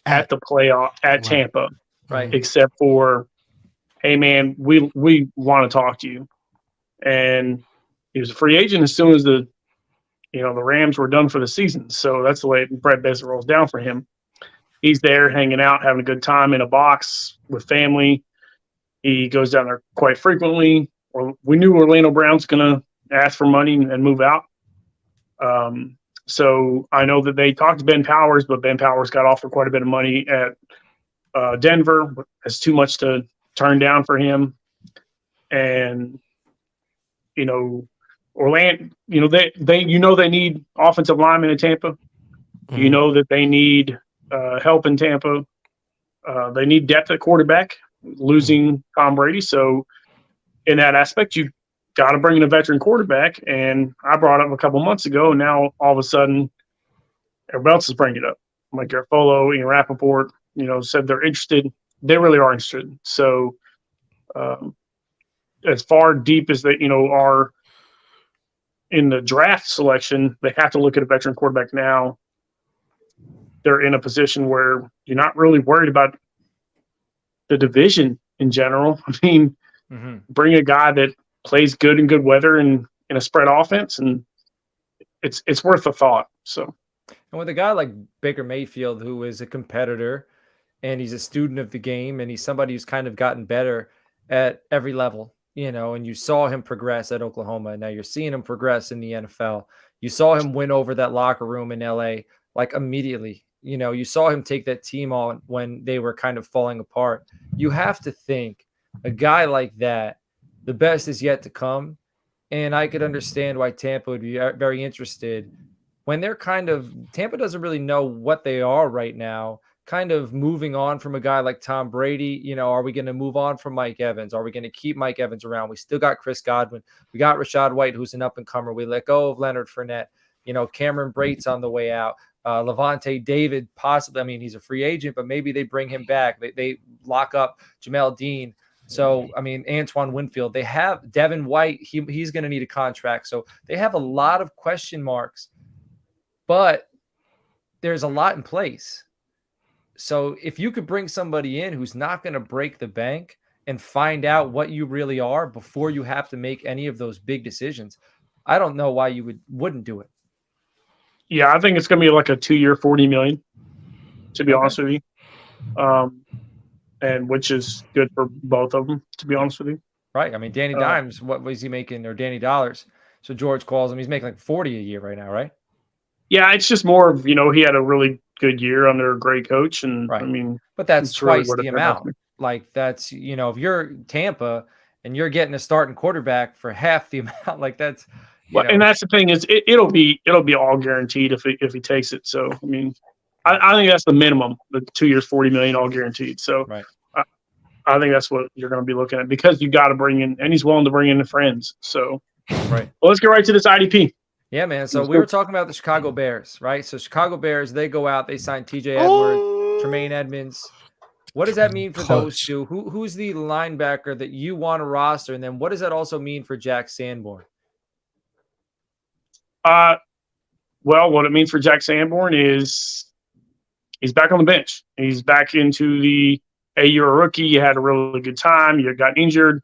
at the playoff at Tampa, right? Except for, hey man, we want to talk to you. And he was a free agent as soon as the Rams were done for the season. So that's the way Brett basically rolls down for him. He's there hanging out, having a good time in a box with family. He goes down there quite frequently. We knew Orlando Brown's going to ask for money and move out. So I know that they talked to Ben Powers, but Ben Powers got offered quite a bit of money at Denver. It's too much to turn down for him. And, Orlando, they need offensive linemen in Tampa. Mm-hmm. You know that they need help in Tampa. They need depth at quarterback, losing Tom Brady. So in that aspect, you got to bring in a veteran quarterback. And I brought it up a couple months ago. And now all of a sudden, everybody else is bringing it up. Like Garofalo, Ian Rappaport, said they're interested. They really are interested. So as far deep as they, are in the draft selection, they have to look at a veteran quarterback now. They're in a position where you're not really worried about the division in general. I mean, bring a guy that plays good in good weather and in a spread offense, and it's worth a thought. So, And with a guy like Baker Mayfield, who is a competitor and he's a student of the game and he's somebody who's kind of gotten better at every level, and you saw him progress at Oklahoma. And now you're seeing him progress in the NFL. You saw him win over that locker room in LA, like immediately. You saw him take that team on when they were kind of falling apart. You have to think a guy like that, the best is yet to come. And I could understand why Tampa would be very interested when they're Tampa doesn't really know what they are right now, kind of moving on from a guy like Tom Brady. Are we going to move on from Mike Evans? Are we going to keep Mike Evans around? We still got Chris Godwin. We got Rachaad White, who's an up-and-comer. We let go of Leonard Fournette. Cameron Brate's on the way out. Levante David, possibly. I mean, he's a free agent, but maybe they bring him back. They lock up Jamel Dean. So, I mean, Antoine Winfield. They have Devin White. He's going to need a contract. So they have a lot of question marks, but there's a lot in place. So if you could bring somebody in who's not going to break the bank and find out what you really are before you have to make any of those big decisions, I don't know why you wouldn't do it. Yeah, I think it's going to be like a 2-year, $40 million, to be honest with you. And which is good for both of them, to be honest with you. Right. I mean, Danny Dimes, what was he making, or Danny Dollars? So George calls him. He's making like 40 a year right now, right? Yeah, it's just more of, he had a really good year under a great coach. And right. I mean, but that's twice really the amount. Like that's, if you're Tampa and you're getting a starting quarterback for half the amount, like that's, and that's the thing is it'll be all guaranteed if he takes it. So, I mean, I think that's the minimum, the 2 years, $40 million, all guaranteed. So right. I think that's what you're going to be looking at because you got to bring in, and he's willing to bring in the friends. So, right. Well, let's get right to this IDP. Yeah, man. So we were talking about the Chicago Bears, right? So Chicago Bears, they go out, they sign TJ Edwards, Tremaine Edmonds. What does that mean for those two? Who's the linebacker that you want to roster? And then what does that also mean for Jack Sanborn? Well, what it means for Jack Sanborn is he's back on the bench. He's back into the, hey, you're a rookie. You had a really good time. You got injured,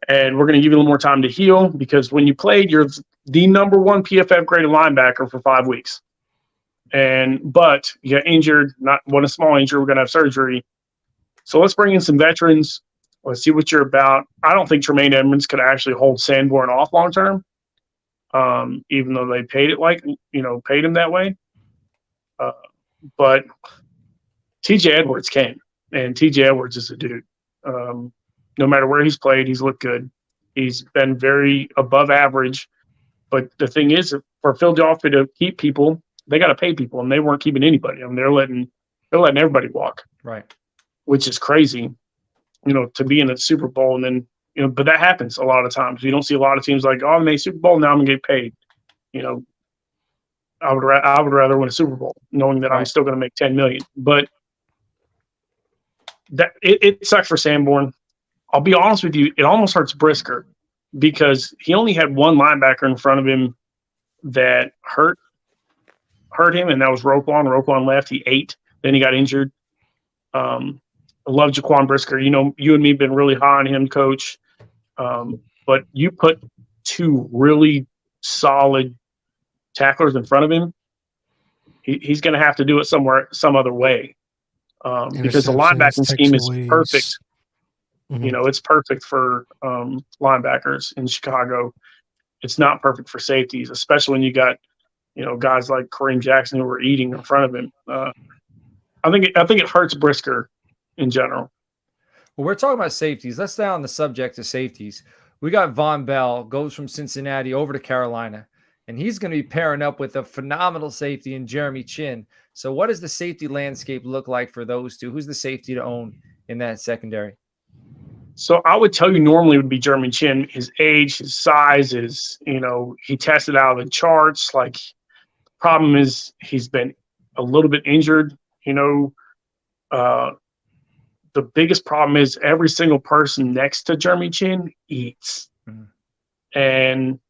and we're going to give you a little more time to heal because when you played, you're the number one PFF graded linebacker for 5 weeks. But you got injured, not a small injury. We're going to have surgery. So let's bring in some veterans. Let's see what you're about. I don't think Tremaine Edmonds could actually hold Sanborn off long term, even though they paid it paid him that way. But TJ Edwards came, and TJ Edwards is a dude. No matter where he's played, he's looked good. He's been very above average. But the thing is, for Philadelphia to keep people, they got to pay people, and they weren't keeping anybody. I mean, they're letting everybody walk, right? Which is crazy, to be in the Super Bowl and then but that happens a lot of times. You don't see a lot of teams like, oh, I made Super Bowl, now I'm gonna get paid. I would rather win a Super Bowl knowing that I'm still going to make $10 million. But that it sucks for Sanborn. I'll be honest with you, it almost hurts Brisker because he only had one linebacker in front of him that hurt him, and that was Roquan. Roquan left. He ate. Then he got injured. I love Jaquan Brisker. You and me have been really high on him, Coach. But you put two really solid tacklers in front of him, he's going to have to do it some other way because the linebacking scheme is perfect. Mm-hmm. It's perfect for linebackers in Chicago. It's not perfect for safeties, especially when you got guys like Kareem Jackson who are eating in front of him. I think it hurts Brisker in general. Well, we're talking about safeties. Let's stay on the subject of safeties. We got Von Bell, goes from Cincinnati over to Carolina, and he's going to be pairing up with a phenomenal safety in Jeremy Chin. So what does the safety landscape look like for those two? Who's the safety to own in that secondary? So I would tell you normally it would be Jeremy Chin. His age, his size is, he tested out of the charts. Like, problem is he's been a little bit injured. The biggest problem is every single person next to Jeremy Chin eats. Mm-hmm. And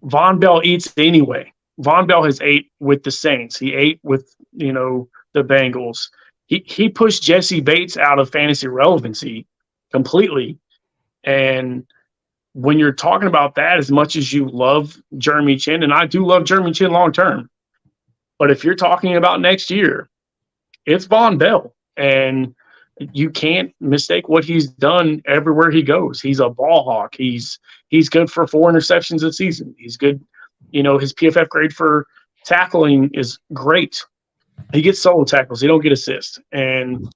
Von Bell eats anyway. Von Bell has ate with the Saints. He ate with, the Bengals. He pushed Jesse Bates out of fantasy relevancy completely. And when you're talking about that, as much as you love Jeremy Chin, and I do love Jeremy Chin long term, But if you're talking about next year, it's Von Bell. And you can't mistake what he's done everywhere he goes. He's a ball hawk. He's good for 4 interceptions a season. He's good. His PFF grade for tackling is great. He gets solo tackles. He don't get assists. And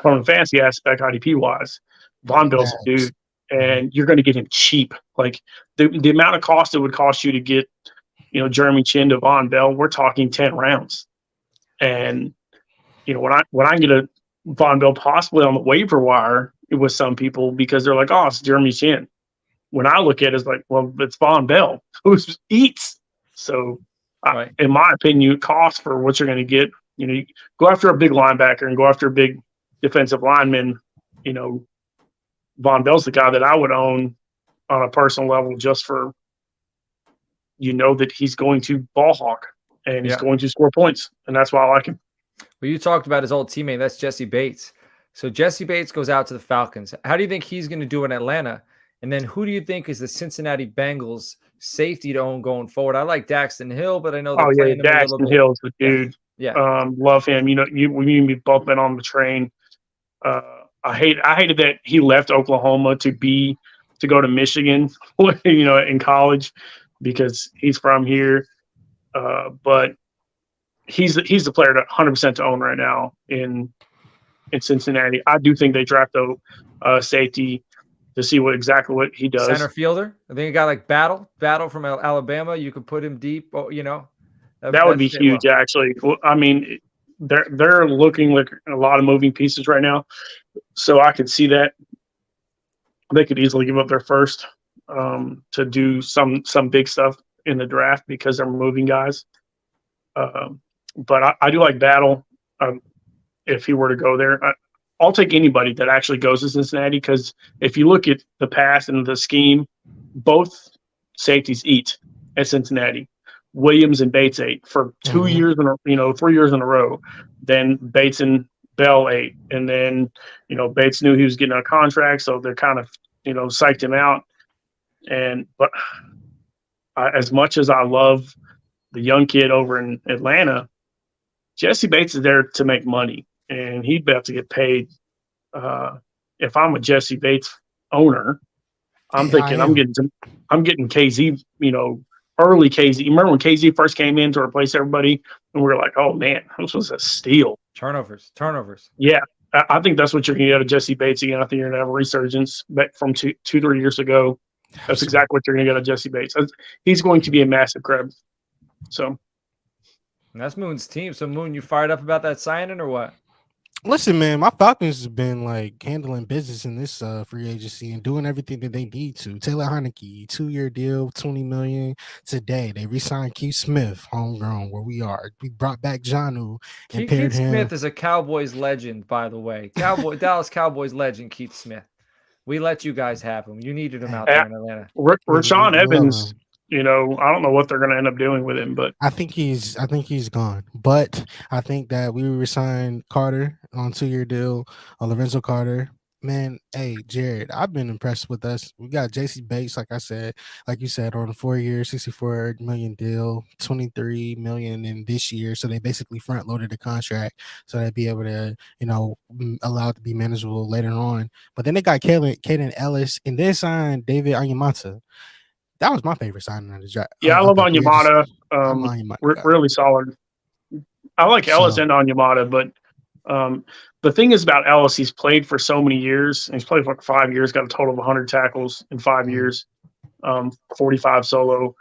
from a fantasy aspect, IDP wise, Von Bell's a dude. And you're going to get him cheap. Like the amount of cost it would cost you to get, Jeremy Chin to Von Bell, we're talking 10 rounds. And when I get a Von Bell possibly on the waiver wire with some people because they're like, oh, it's Jeremy Chin. When I look at it, it's like, well, it's Von Bell who eats. So, Right. In my opinion, cost for what you're going to get, you go after a big linebacker and go after a big defensive lineman. Von Bell's the guy that I would own on a personal level just for, that he's going to ball hawk and he's going to score points. And that's why I like him. Well, you talked about his old teammate. That's Jesse Bates. So Jesse Bates goes out to the Falcons. How do you think he's going to do in Atlanta? And then who do you think is the Cincinnati Bengals safety to own going forward? I like Daxton Hill, but I know they're playing him a little bit. Daxton Hill's the dude. Yeah. Love him. We both been on the train. I hated that he left Oklahoma to go to Michigan, in college because he's from here. But he's the player that 100% to own right now in Cincinnati. I do think they draft a safety to see exactly what he does. Center fielder. I think a guy like Battle from Alabama. You could put him deep. That would be huge, actually. Well, I mean, they're looking like a lot of moving pieces right now, so I could see that they could easily give up their first to do some big stuff in the draft because they're moving guys. But I do like Battle. If he were to go there, I'll take anybody that actually goes to Cincinnati because if you look at the pass and the scheme, both safeties eat at Cincinnati. Williams and Bates ate for 2 years 3 years in a row. Then Bates and Bell ate, and then Bates knew he was getting a contract, so they're kind of psyched him out. But as much as I love the young kid over in Atlanta, Jesse Bates is there to make money, and he'd be able to get paid. If I'm a Jesse Bates owner, I'm thinking I'm getting KZ, early KZ. You remember when KZ first came in to replace everybody, and we were like, oh man, this was a steal. Turnovers. Yeah, I think that's what you're going to get out of Jesse Bates again. I think you're going to have a resurgence back from 2-3 years ago. That's exactly what you're going to get out of Jesse Bates. He's going to be a massive crab. So. And that's Moon's team. So Moon, you fired up about that signing or what? Listen, man, my Falcons have been like handling business in this free agency and doing everything that they need to. Taylor Heineke, 2-year deal, $20 million today. They re-signed Keith Smith, homegrown, where we are. We brought back Jonnu and paired him. Keith Smith is a Cowboys legend, by the way. Dallas Cowboys legend, Keith Smith. We let you guys have him. You needed him out there in Atlanta. Rashawn Evans. I don't know what they're going to end up doing with him, but I think he's gone. But I think that we resigned Carter on 2-year deal, Lorenzo Carter. Man, hey, Jared, I've been impressed with us. We got JC Bates, like you said, on a 4-year, $64 million deal, $23 million in this year. So they basically front loaded the contract so they'd be able to, allow it to be manageable later on. But then they got Caden Ellis and then signed David Onyemata. That was my favorite signing of the draft. Yeah, I love Onyemata. Really solid. I like Ellis and Onyemata, but the thing is about Ellis, he's played for so many years. He's played for like 5 years, got a total of 100 tackles in 5 years, 45 solo.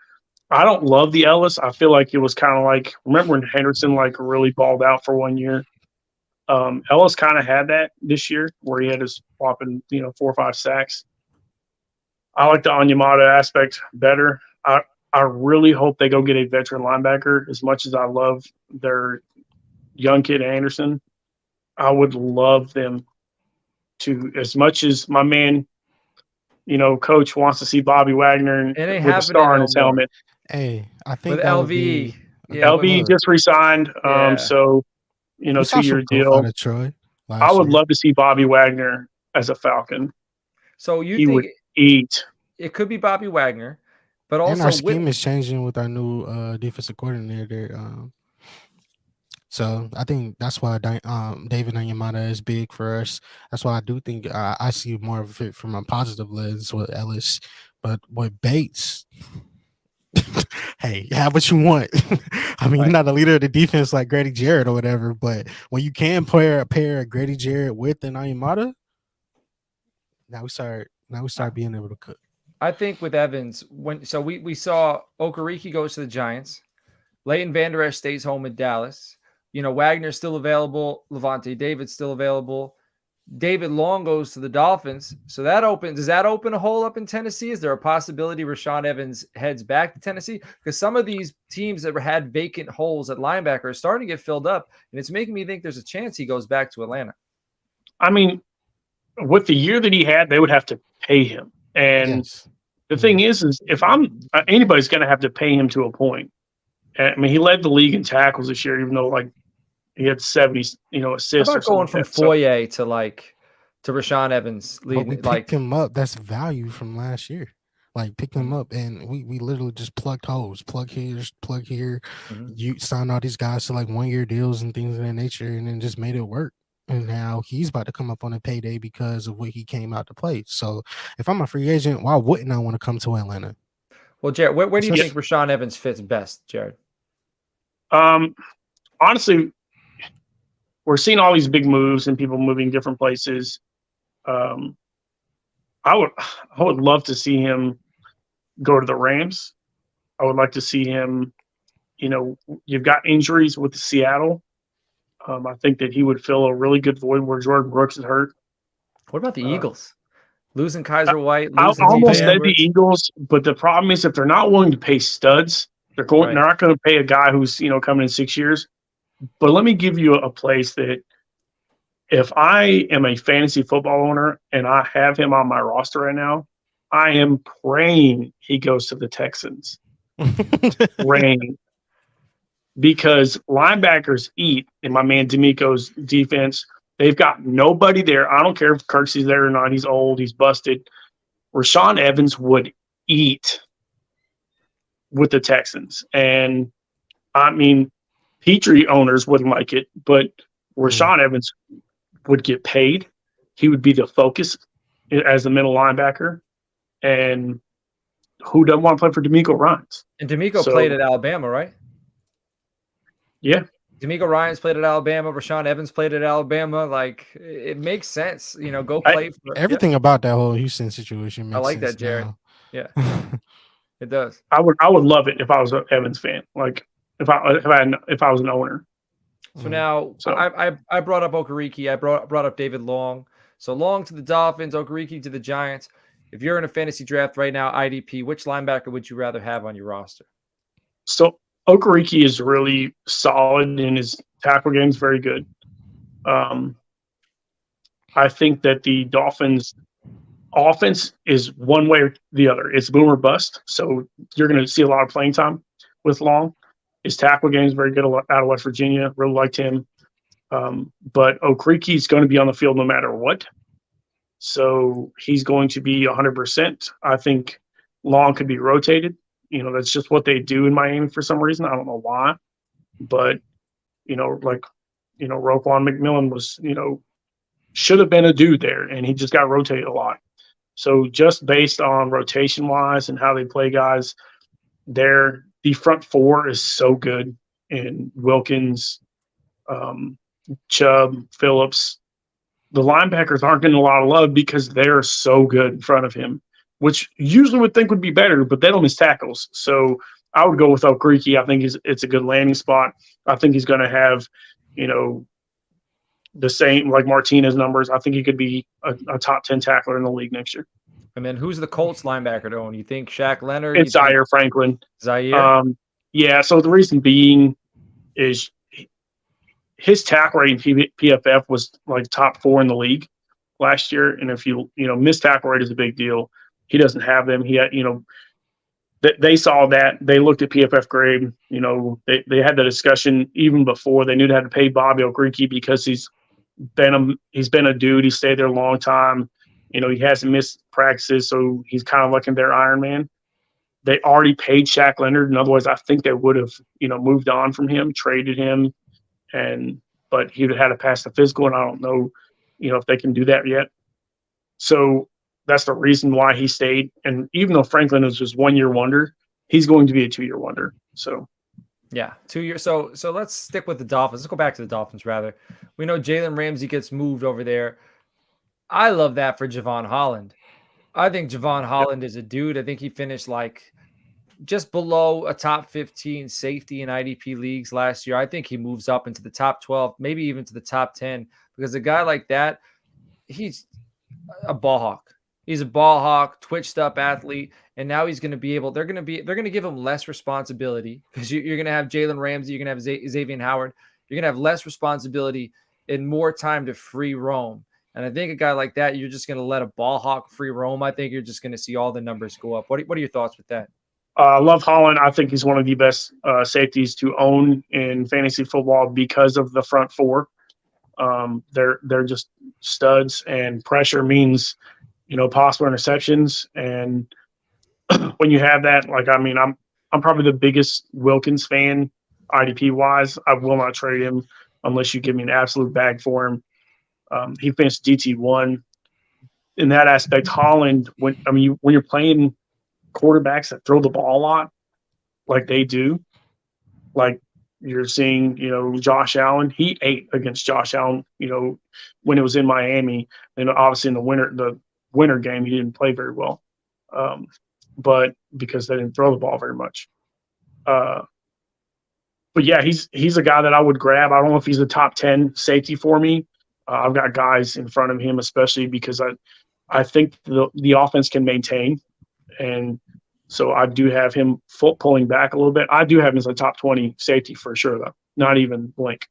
I don't love the Ellis. I feel like it was kind of like, remember when Henderson really balled out for 1 year? Ellis kind of had that this year where he had his whopping 4 or 5 sacks. I like the Onyemata aspect better. I really hope they go get a veteran linebacker. As much as I love their young kid Anderson, I would love them to, as much as my man, coach wants to see Bobby Wagner with a star on his helmet. Hey, I think with LV. LV just resigned. So, 2-year deal. I would love to see Bobby Wagner as a Falcon. So he would eat. It could be Bobby Wagner, but also our scheme is changing with our new defensive coordinator. So I think that's why David Onyemata is big for us. That's why I do think I see more of it from a positive lens with Ellis. But with Bates, hey, have what you want. I mean, you're not a leader of the defense like Grady Jarrett or whatever, but when you can pair a Grady Jarrett with an Onyemata, now we start being able to cook. I think with Evans, we saw Okereke goes to the Giants, Leighton Vander Esch stays home in Dallas. Wagner's still available, Levante David's still available. David Long goes to the Dolphins. So does that open a hole up in Tennessee? Is there a possibility Rashawn Evans heads back to Tennessee? Because some of these teams that had vacant holes at linebacker are starting to get filled up, and it's making me think there's a chance he goes back to Atlanta. I mean, with the year that he had, they would have to pay him. And the thing is if anybody's going to have to pay him to a point. I mean, he led the league in tackles this year, even though he had 70, assists. How about going from Foye to Rashawn Evans leading? But we picked him up. That's value from last year. Picked him up, and we literally just plugged holes, plug here. Mm-hmm. You signed all these guys to 1-year deals and things of that nature, and then just made it work. And now he's about to come up on a payday because of what he came out to play. So if I'm a free agent, why wouldn't I want to come to Atlanta? Well, Jared, where do you think Rashawn Evans fits best, Jared? Honestly, we're seeing all these big moves and people moving different places. I would love to see him go to the Rams. I would like to see him, you've got injuries with Seattle. I think that he would fill a really good void where Jordan Brooks is hurt. What about the Eagles? Losing Kaiser White. I almost said the Eagles, but the problem is if they're not willing to pay studs, they're not going to pay a guy who's coming in 6 years. But let me give you a place that if I am a fantasy football owner and I have him on my roster right now, I am praying he goes to the Texans. Praying. Because linebackers eat in my man D'Amico's defense. They've got nobody there. I don't care if Kirksey's there or not. He's old. He's busted. Rashawn Evans would eat with the Texans. And, I mean, Petrie owners wouldn't like it, but Rashawn Evans would get paid. He would be the focus as the middle linebacker. And who doesn't want to play for D'Amico Ryans? And D'Amico played at Alabama, right? Yeah. D'Amico Ryans played at Alabama. Rashawn Evans played at Alabama. It makes sense. Go play for everything about that whole Houston situation. Makes I like sense that, Jared. now. Yeah, it does. I would love it if I was an Evans fan. If I was an owner. So now I brought up Okereke. I brought up David Long. So Long to the Dolphins, Okereke to the Giants. If you're in a fantasy draft right now, IDP, which linebacker would you rather have on your roster? So Okereke is really solid and his tackle game is very good. I think that the Dolphins offense is one way or the other. It's boom or bust. So you're going to see a lot of playing time with Long. His tackle game is very good out of West Virginia. Really liked him. But Okereke is going to be on the field no matter what. So he's going to be 100%. I think Long could be rotated. That's just what they do in Miami for some reason. I don't know why. But, Roquan McMillan was, should have been a dude there, and he just got rotated a lot. So just based on rotation-wise and how they play guys, the front four is so good. And Wilkins, Chubb, Phillips. The linebackers aren't getting a lot of love because they're so good in front of him, which usually would think would be better, but they don't miss tackles. So I would go with Okereke. I think it's a good landing spot. I think he's going to have, the same like Martinez numbers. I think he could be a top 10 tackler in the league next year. And then who's the Colts linebacker to own? You think Shaq Leonard? It's Zaire Franklin. Zaire? Yeah, so the reason being is his tackle rate in PFF was top 4 in the league last year. And if missed tackle rate is a big deal. He doesn't have them. He had, they saw that. They looked at PFF grade. They had the discussion even before they knew they had to pay Bobby Okereke because he's been a dude. He stayed there a long time. He hasn't missed practices, so he's kind of like in their Iron Man. They already paid Shaq Leonard, and otherwise I think they would have, moved on from him, traded him. but he had to pass the physical, and I don't know, if they can do that yet. So that's the reason why he stayed. And even though Franklin is just 1 year wonder, he's going to be a 2 year wonder. So yeah, 2 years. So let's stick with the Dolphins. Let's go back to the Dolphins rather. We know Jalen Ramsey gets moved over there. I love that for Javon Holland. I think Javon Holland is a dude. I think he finished like just below a top 15 safety in IDP leagues last year. I think he moves up into the top 12, maybe even to the top 10, because a guy like that, he's a ball hawk. He's a ball hawk, twitched up athlete, and now he's going to be able. They're going to give him less responsibility because you're going to have Jalen Ramsey, you're going to have Xavier Howard, you're going to have less responsibility and more time to free roam. And I think a guy like that, you're just going to let a ball hawk free roam. I think you're just going to see all the numbers go up. What are your thoughts with that? I love Holland. I think he's one of the best safeties to own in fantasy football because of the front four. They're just studs, and pressure means possible interceptions. And when you have that, I'm probably the biggest Wilkins fan IDP wise. I will not trade him unless you give me an absolute bag for him. He finished DT1. In that aspect, Holland, when you're playing quarterbacks that throw the ball a lot, like they do, like you're seeing, Josh Allen, he ate against Josh Allen, when it was in Miami. And obviously in the winter game, he didn't play very well. But because they didn't throw the ball very much. But yeah, he's a guy that I would grab. I don't know if he's a top 10 safety for me. I've got guys in front of him, especially because I think the offense can maintain. And so I do have him pulling back a little bit. I do have him as a top 20 safety for sure, though. Not even blink.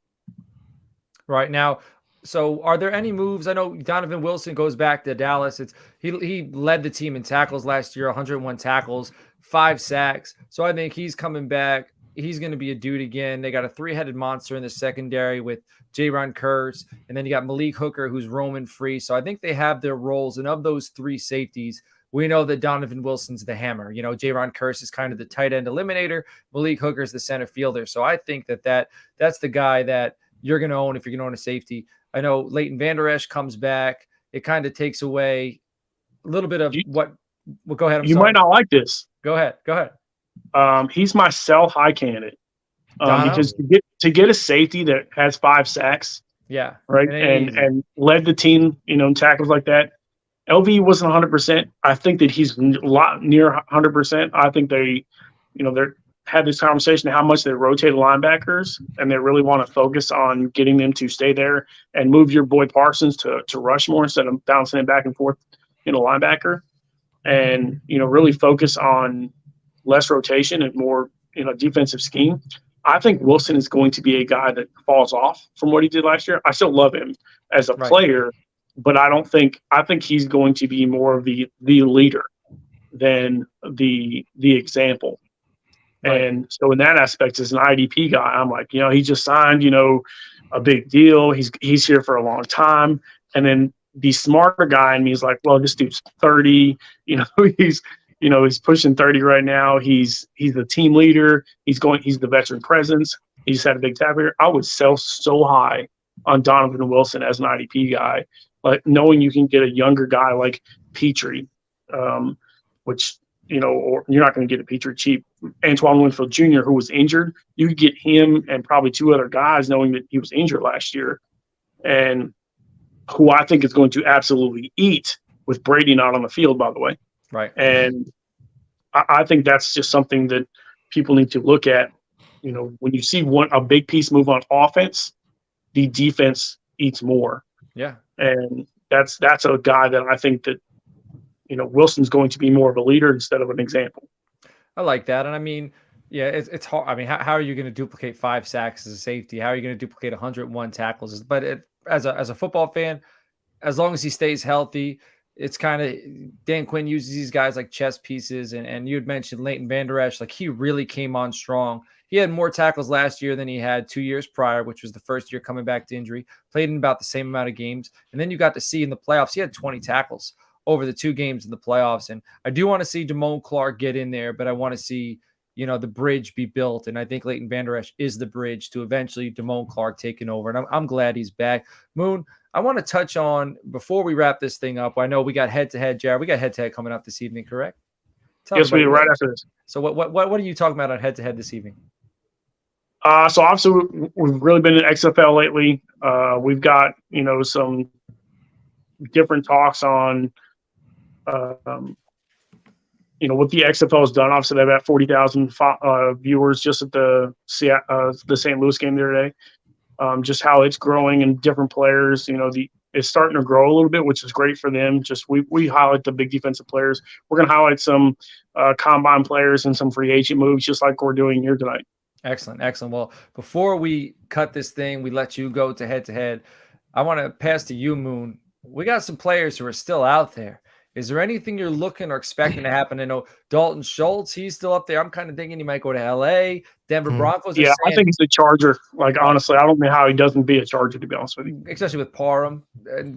Right now, so are there any moves? I know Donovan Wilson goes back to Dallas. He led the team in tackles last year, 101 tackles, 5 sacks. So I think he's coming back. He's going to be a dude again. They got a 3-headed monster in the secondary with Jaron Kearse, and then you got Malik Hooker, who's roaming free. So I think they have their roles. And of those 3 safeties, we know that Donovan Wilson's the hammer. Jaron Kearse is kind of the tight end eliminator. Malik Hooker's the center fielder. So I think that's the guy that you're going to own if you're going to own a safety. I know Leighton Vander Esch comes back. It kind of takes away a little bit of what. Well, go ahead. You might not like this. Go ahead. He's my sell high candidate because to get a safety that has 5 sacks, yeah, right, and led the team, in tackles like that. LV wasn't 100%. I think that he's a lot near 100%. I think they had this conversation how much they rotate linebackers, and they really want to focus on getting them to stay there and move your boy Parsons to rush more instead of bouncing it back and forth, linebacker, and really focus on less rotation and more defensive scheme. I think Wilson is going to be a guy that falls off from what he did last year. I still love him as a player, but I think he's going to be more of the leader than the example. Right. And so in that aspect, as an IDP guy, I'm like, he just signed, a big deal. He's here for a long time. And then the smarter guy in me is like, well, this dude's 30, he's pushing 30 right now. He's the team leader. He's the veteran presence. He's had a big tackle. I would sell so high on Donovan Wilson as an IDP guy, like knowing you can get a younger guy like Petrie, which, or you're not going to get a Petrie cheap. Antoine Winfield Jr., who was injured, you could get him and probably 2 other guys knowing that he was injured last year, and who I think is going to absolutely eat with Brady not on the field, by the way. Right. And I think that's just something that people need to look at. When you see a big piece move on offense, the defense eats more. Yeah. And that's a guy that I think that, Wilson's going to be more of a leader instead of an example. I like that. And yeah, it's hard. How are you going to duplicate 5 sacks as a safety? How are you going to duplicate 101 tackles? But as a football fan, as long as he stays healthy, it's kind of Dan Quinn uses these guys like chess pieces. And you had mentioned Leighton Vander Esch, like he really came on strong. He had more tackles last year than he had 2 years prior, which was the first year coming back to injury, played in about the same amount of games. And then you got to see in the playoffs, he had 20 tackles over the 2 games in the playoffs. And I do want to see Damone Clark get in there, but I want to see the bridge be built. And I think Leighton Vander Esch is the bridge to eventually Damone Clark taking over. And I'm glad he's back. Moon, I want to touch on, before we wrap this thing up, I know we got head-to-head, Jarod. We got head-to-head coming up this evening, correct? Yes, we do, right after this. So what are you talking about on head-to-head this evening? So obviously we've really been in XFL lately. We've got, some different talks on, what the XFL has done. Obviously they've got 40,000 viewers just at the St. Louis game the other day. Just how it's growing and different players, it's starting to grow a little bit, which is great for them. Just we highlight the big defensive players. We're going to highlight some combine players and some free agent moves, just like we're doing here tonight. Excellent. Well, before we cut this thing, we let you go to head-to-head. I want to pass to you, Moon. We got some players who are still out there. Is there anything you're looking or expecting to happen? I know Dalton Schultz, he's still up there. I'm kind of thinking he might go to L.A., Denver Broncos. Yeah, I think he's a Charger. Like, honestly, I don't know how he doesn't be a Charger, to be honest with you. Especially with Parham.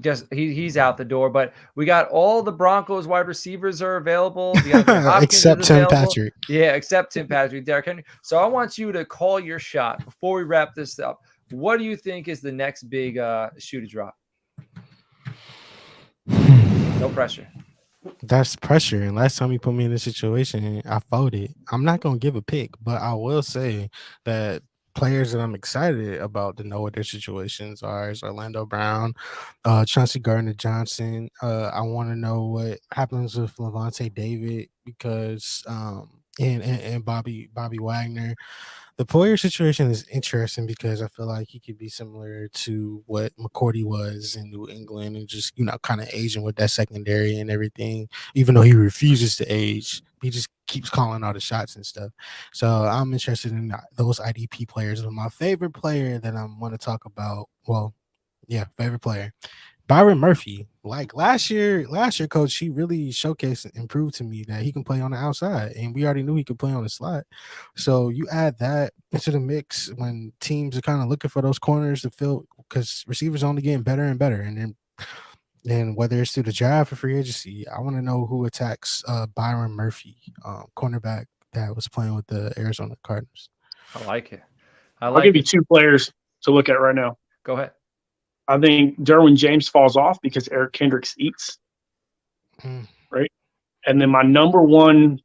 Just he's out the door. But we got all the Broncos wide receivers are available. Except Tim Patrick. Yeah, except Tim Patrick, Derrick Henry. So I want you to call your shot before we wrap this up. What do you think is the next big shoe to drop? No pressure. That's pressure. And last time you put me in this situation, I folded. I'm not going to give a pick, but I will say that players that I'm excited about to know what their situations are is Orlando Brown, Chauncey Gardner-Johnson. I want to know what happens with Levante David because and Bobby Wagner. The Poyer situation is interesting because I feel like he could be similar to what McCourty was in New England and just, kind of aging with that secondary and everything, even though he refuses to age. He just keeps calling all the shots and stuff. So I'm interested in those IDP players. But my favorite player that I want to talk about, favorite player, Byron Murphy. Like last year, coach, he really showcased and proved to me that he can play on the outside, and we already knew he could play on the slot. So you add that into the mix when teams are kind of looking for those corners to fill, because receivers are only getting better and better. And then whether it's through the draft or free agency, I want to know who attacks Byron Murphy, cornerback that was playing with the Arizona Cardinals. I like it. I'll give you two players to look at right now. Go ahead. I think Derwin James falls off because Eric Kendricks eats, right? And then my number one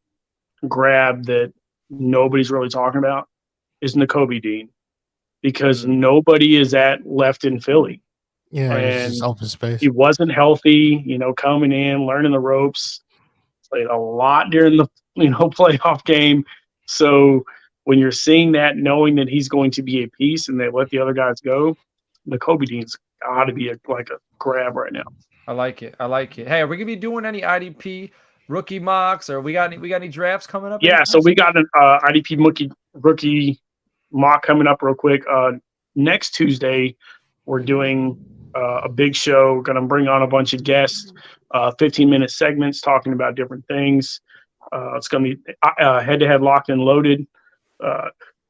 grab that nobody's really talking about is Nakobe Dean because nobody is at left in Philly. Yeah, and just open space. He wasn't healthy, coming in, learning the ropes. Played a lot during the, playoff game. So when you're seeing that, knowing that he's going to be a piece and they let the other guys go, Nakobe Dean's got to be a grab right now. I like it. Hey, are we gonna be doing any IDP rookie mocks, or we got any drafts coming up? Yeah, so we got an IDP rookie mock coming up real quick. Next Tuesday, we're doing a big show. Going to bring on a bunch of guests, 15-minute segments talking about different things. It's going to be head-to-head, locked and loaded.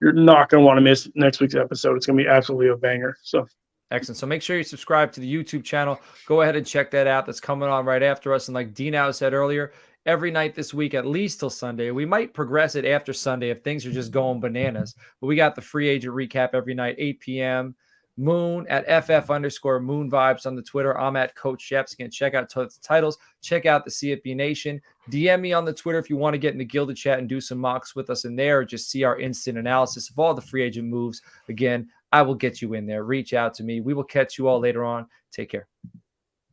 You're not going to want to miss next week's episode. It's going to be absolutely a banger. So. Excellent. So make sure you subscribe to the YouTube channel. Go ahead and check that out. That's coming on right after us. And like DNow said earlier, every night this week, at least till Sunday. We might progress it after Sunday if things are just going bananas. But we got the free agent recap every night, 8 p.m. Moon at FF_Moon Vibes on the Twitter. I'm at Coach Sheps. Again, check out titles. Check out the CFB Nation. DM me on the Twitter if you want to get in the Gilded Chat and do some mocks with us in there, or just see our instant analysis of all the free agent moves. Again, I will get you in there. Reach out to me. We will catch you all later on. Take care.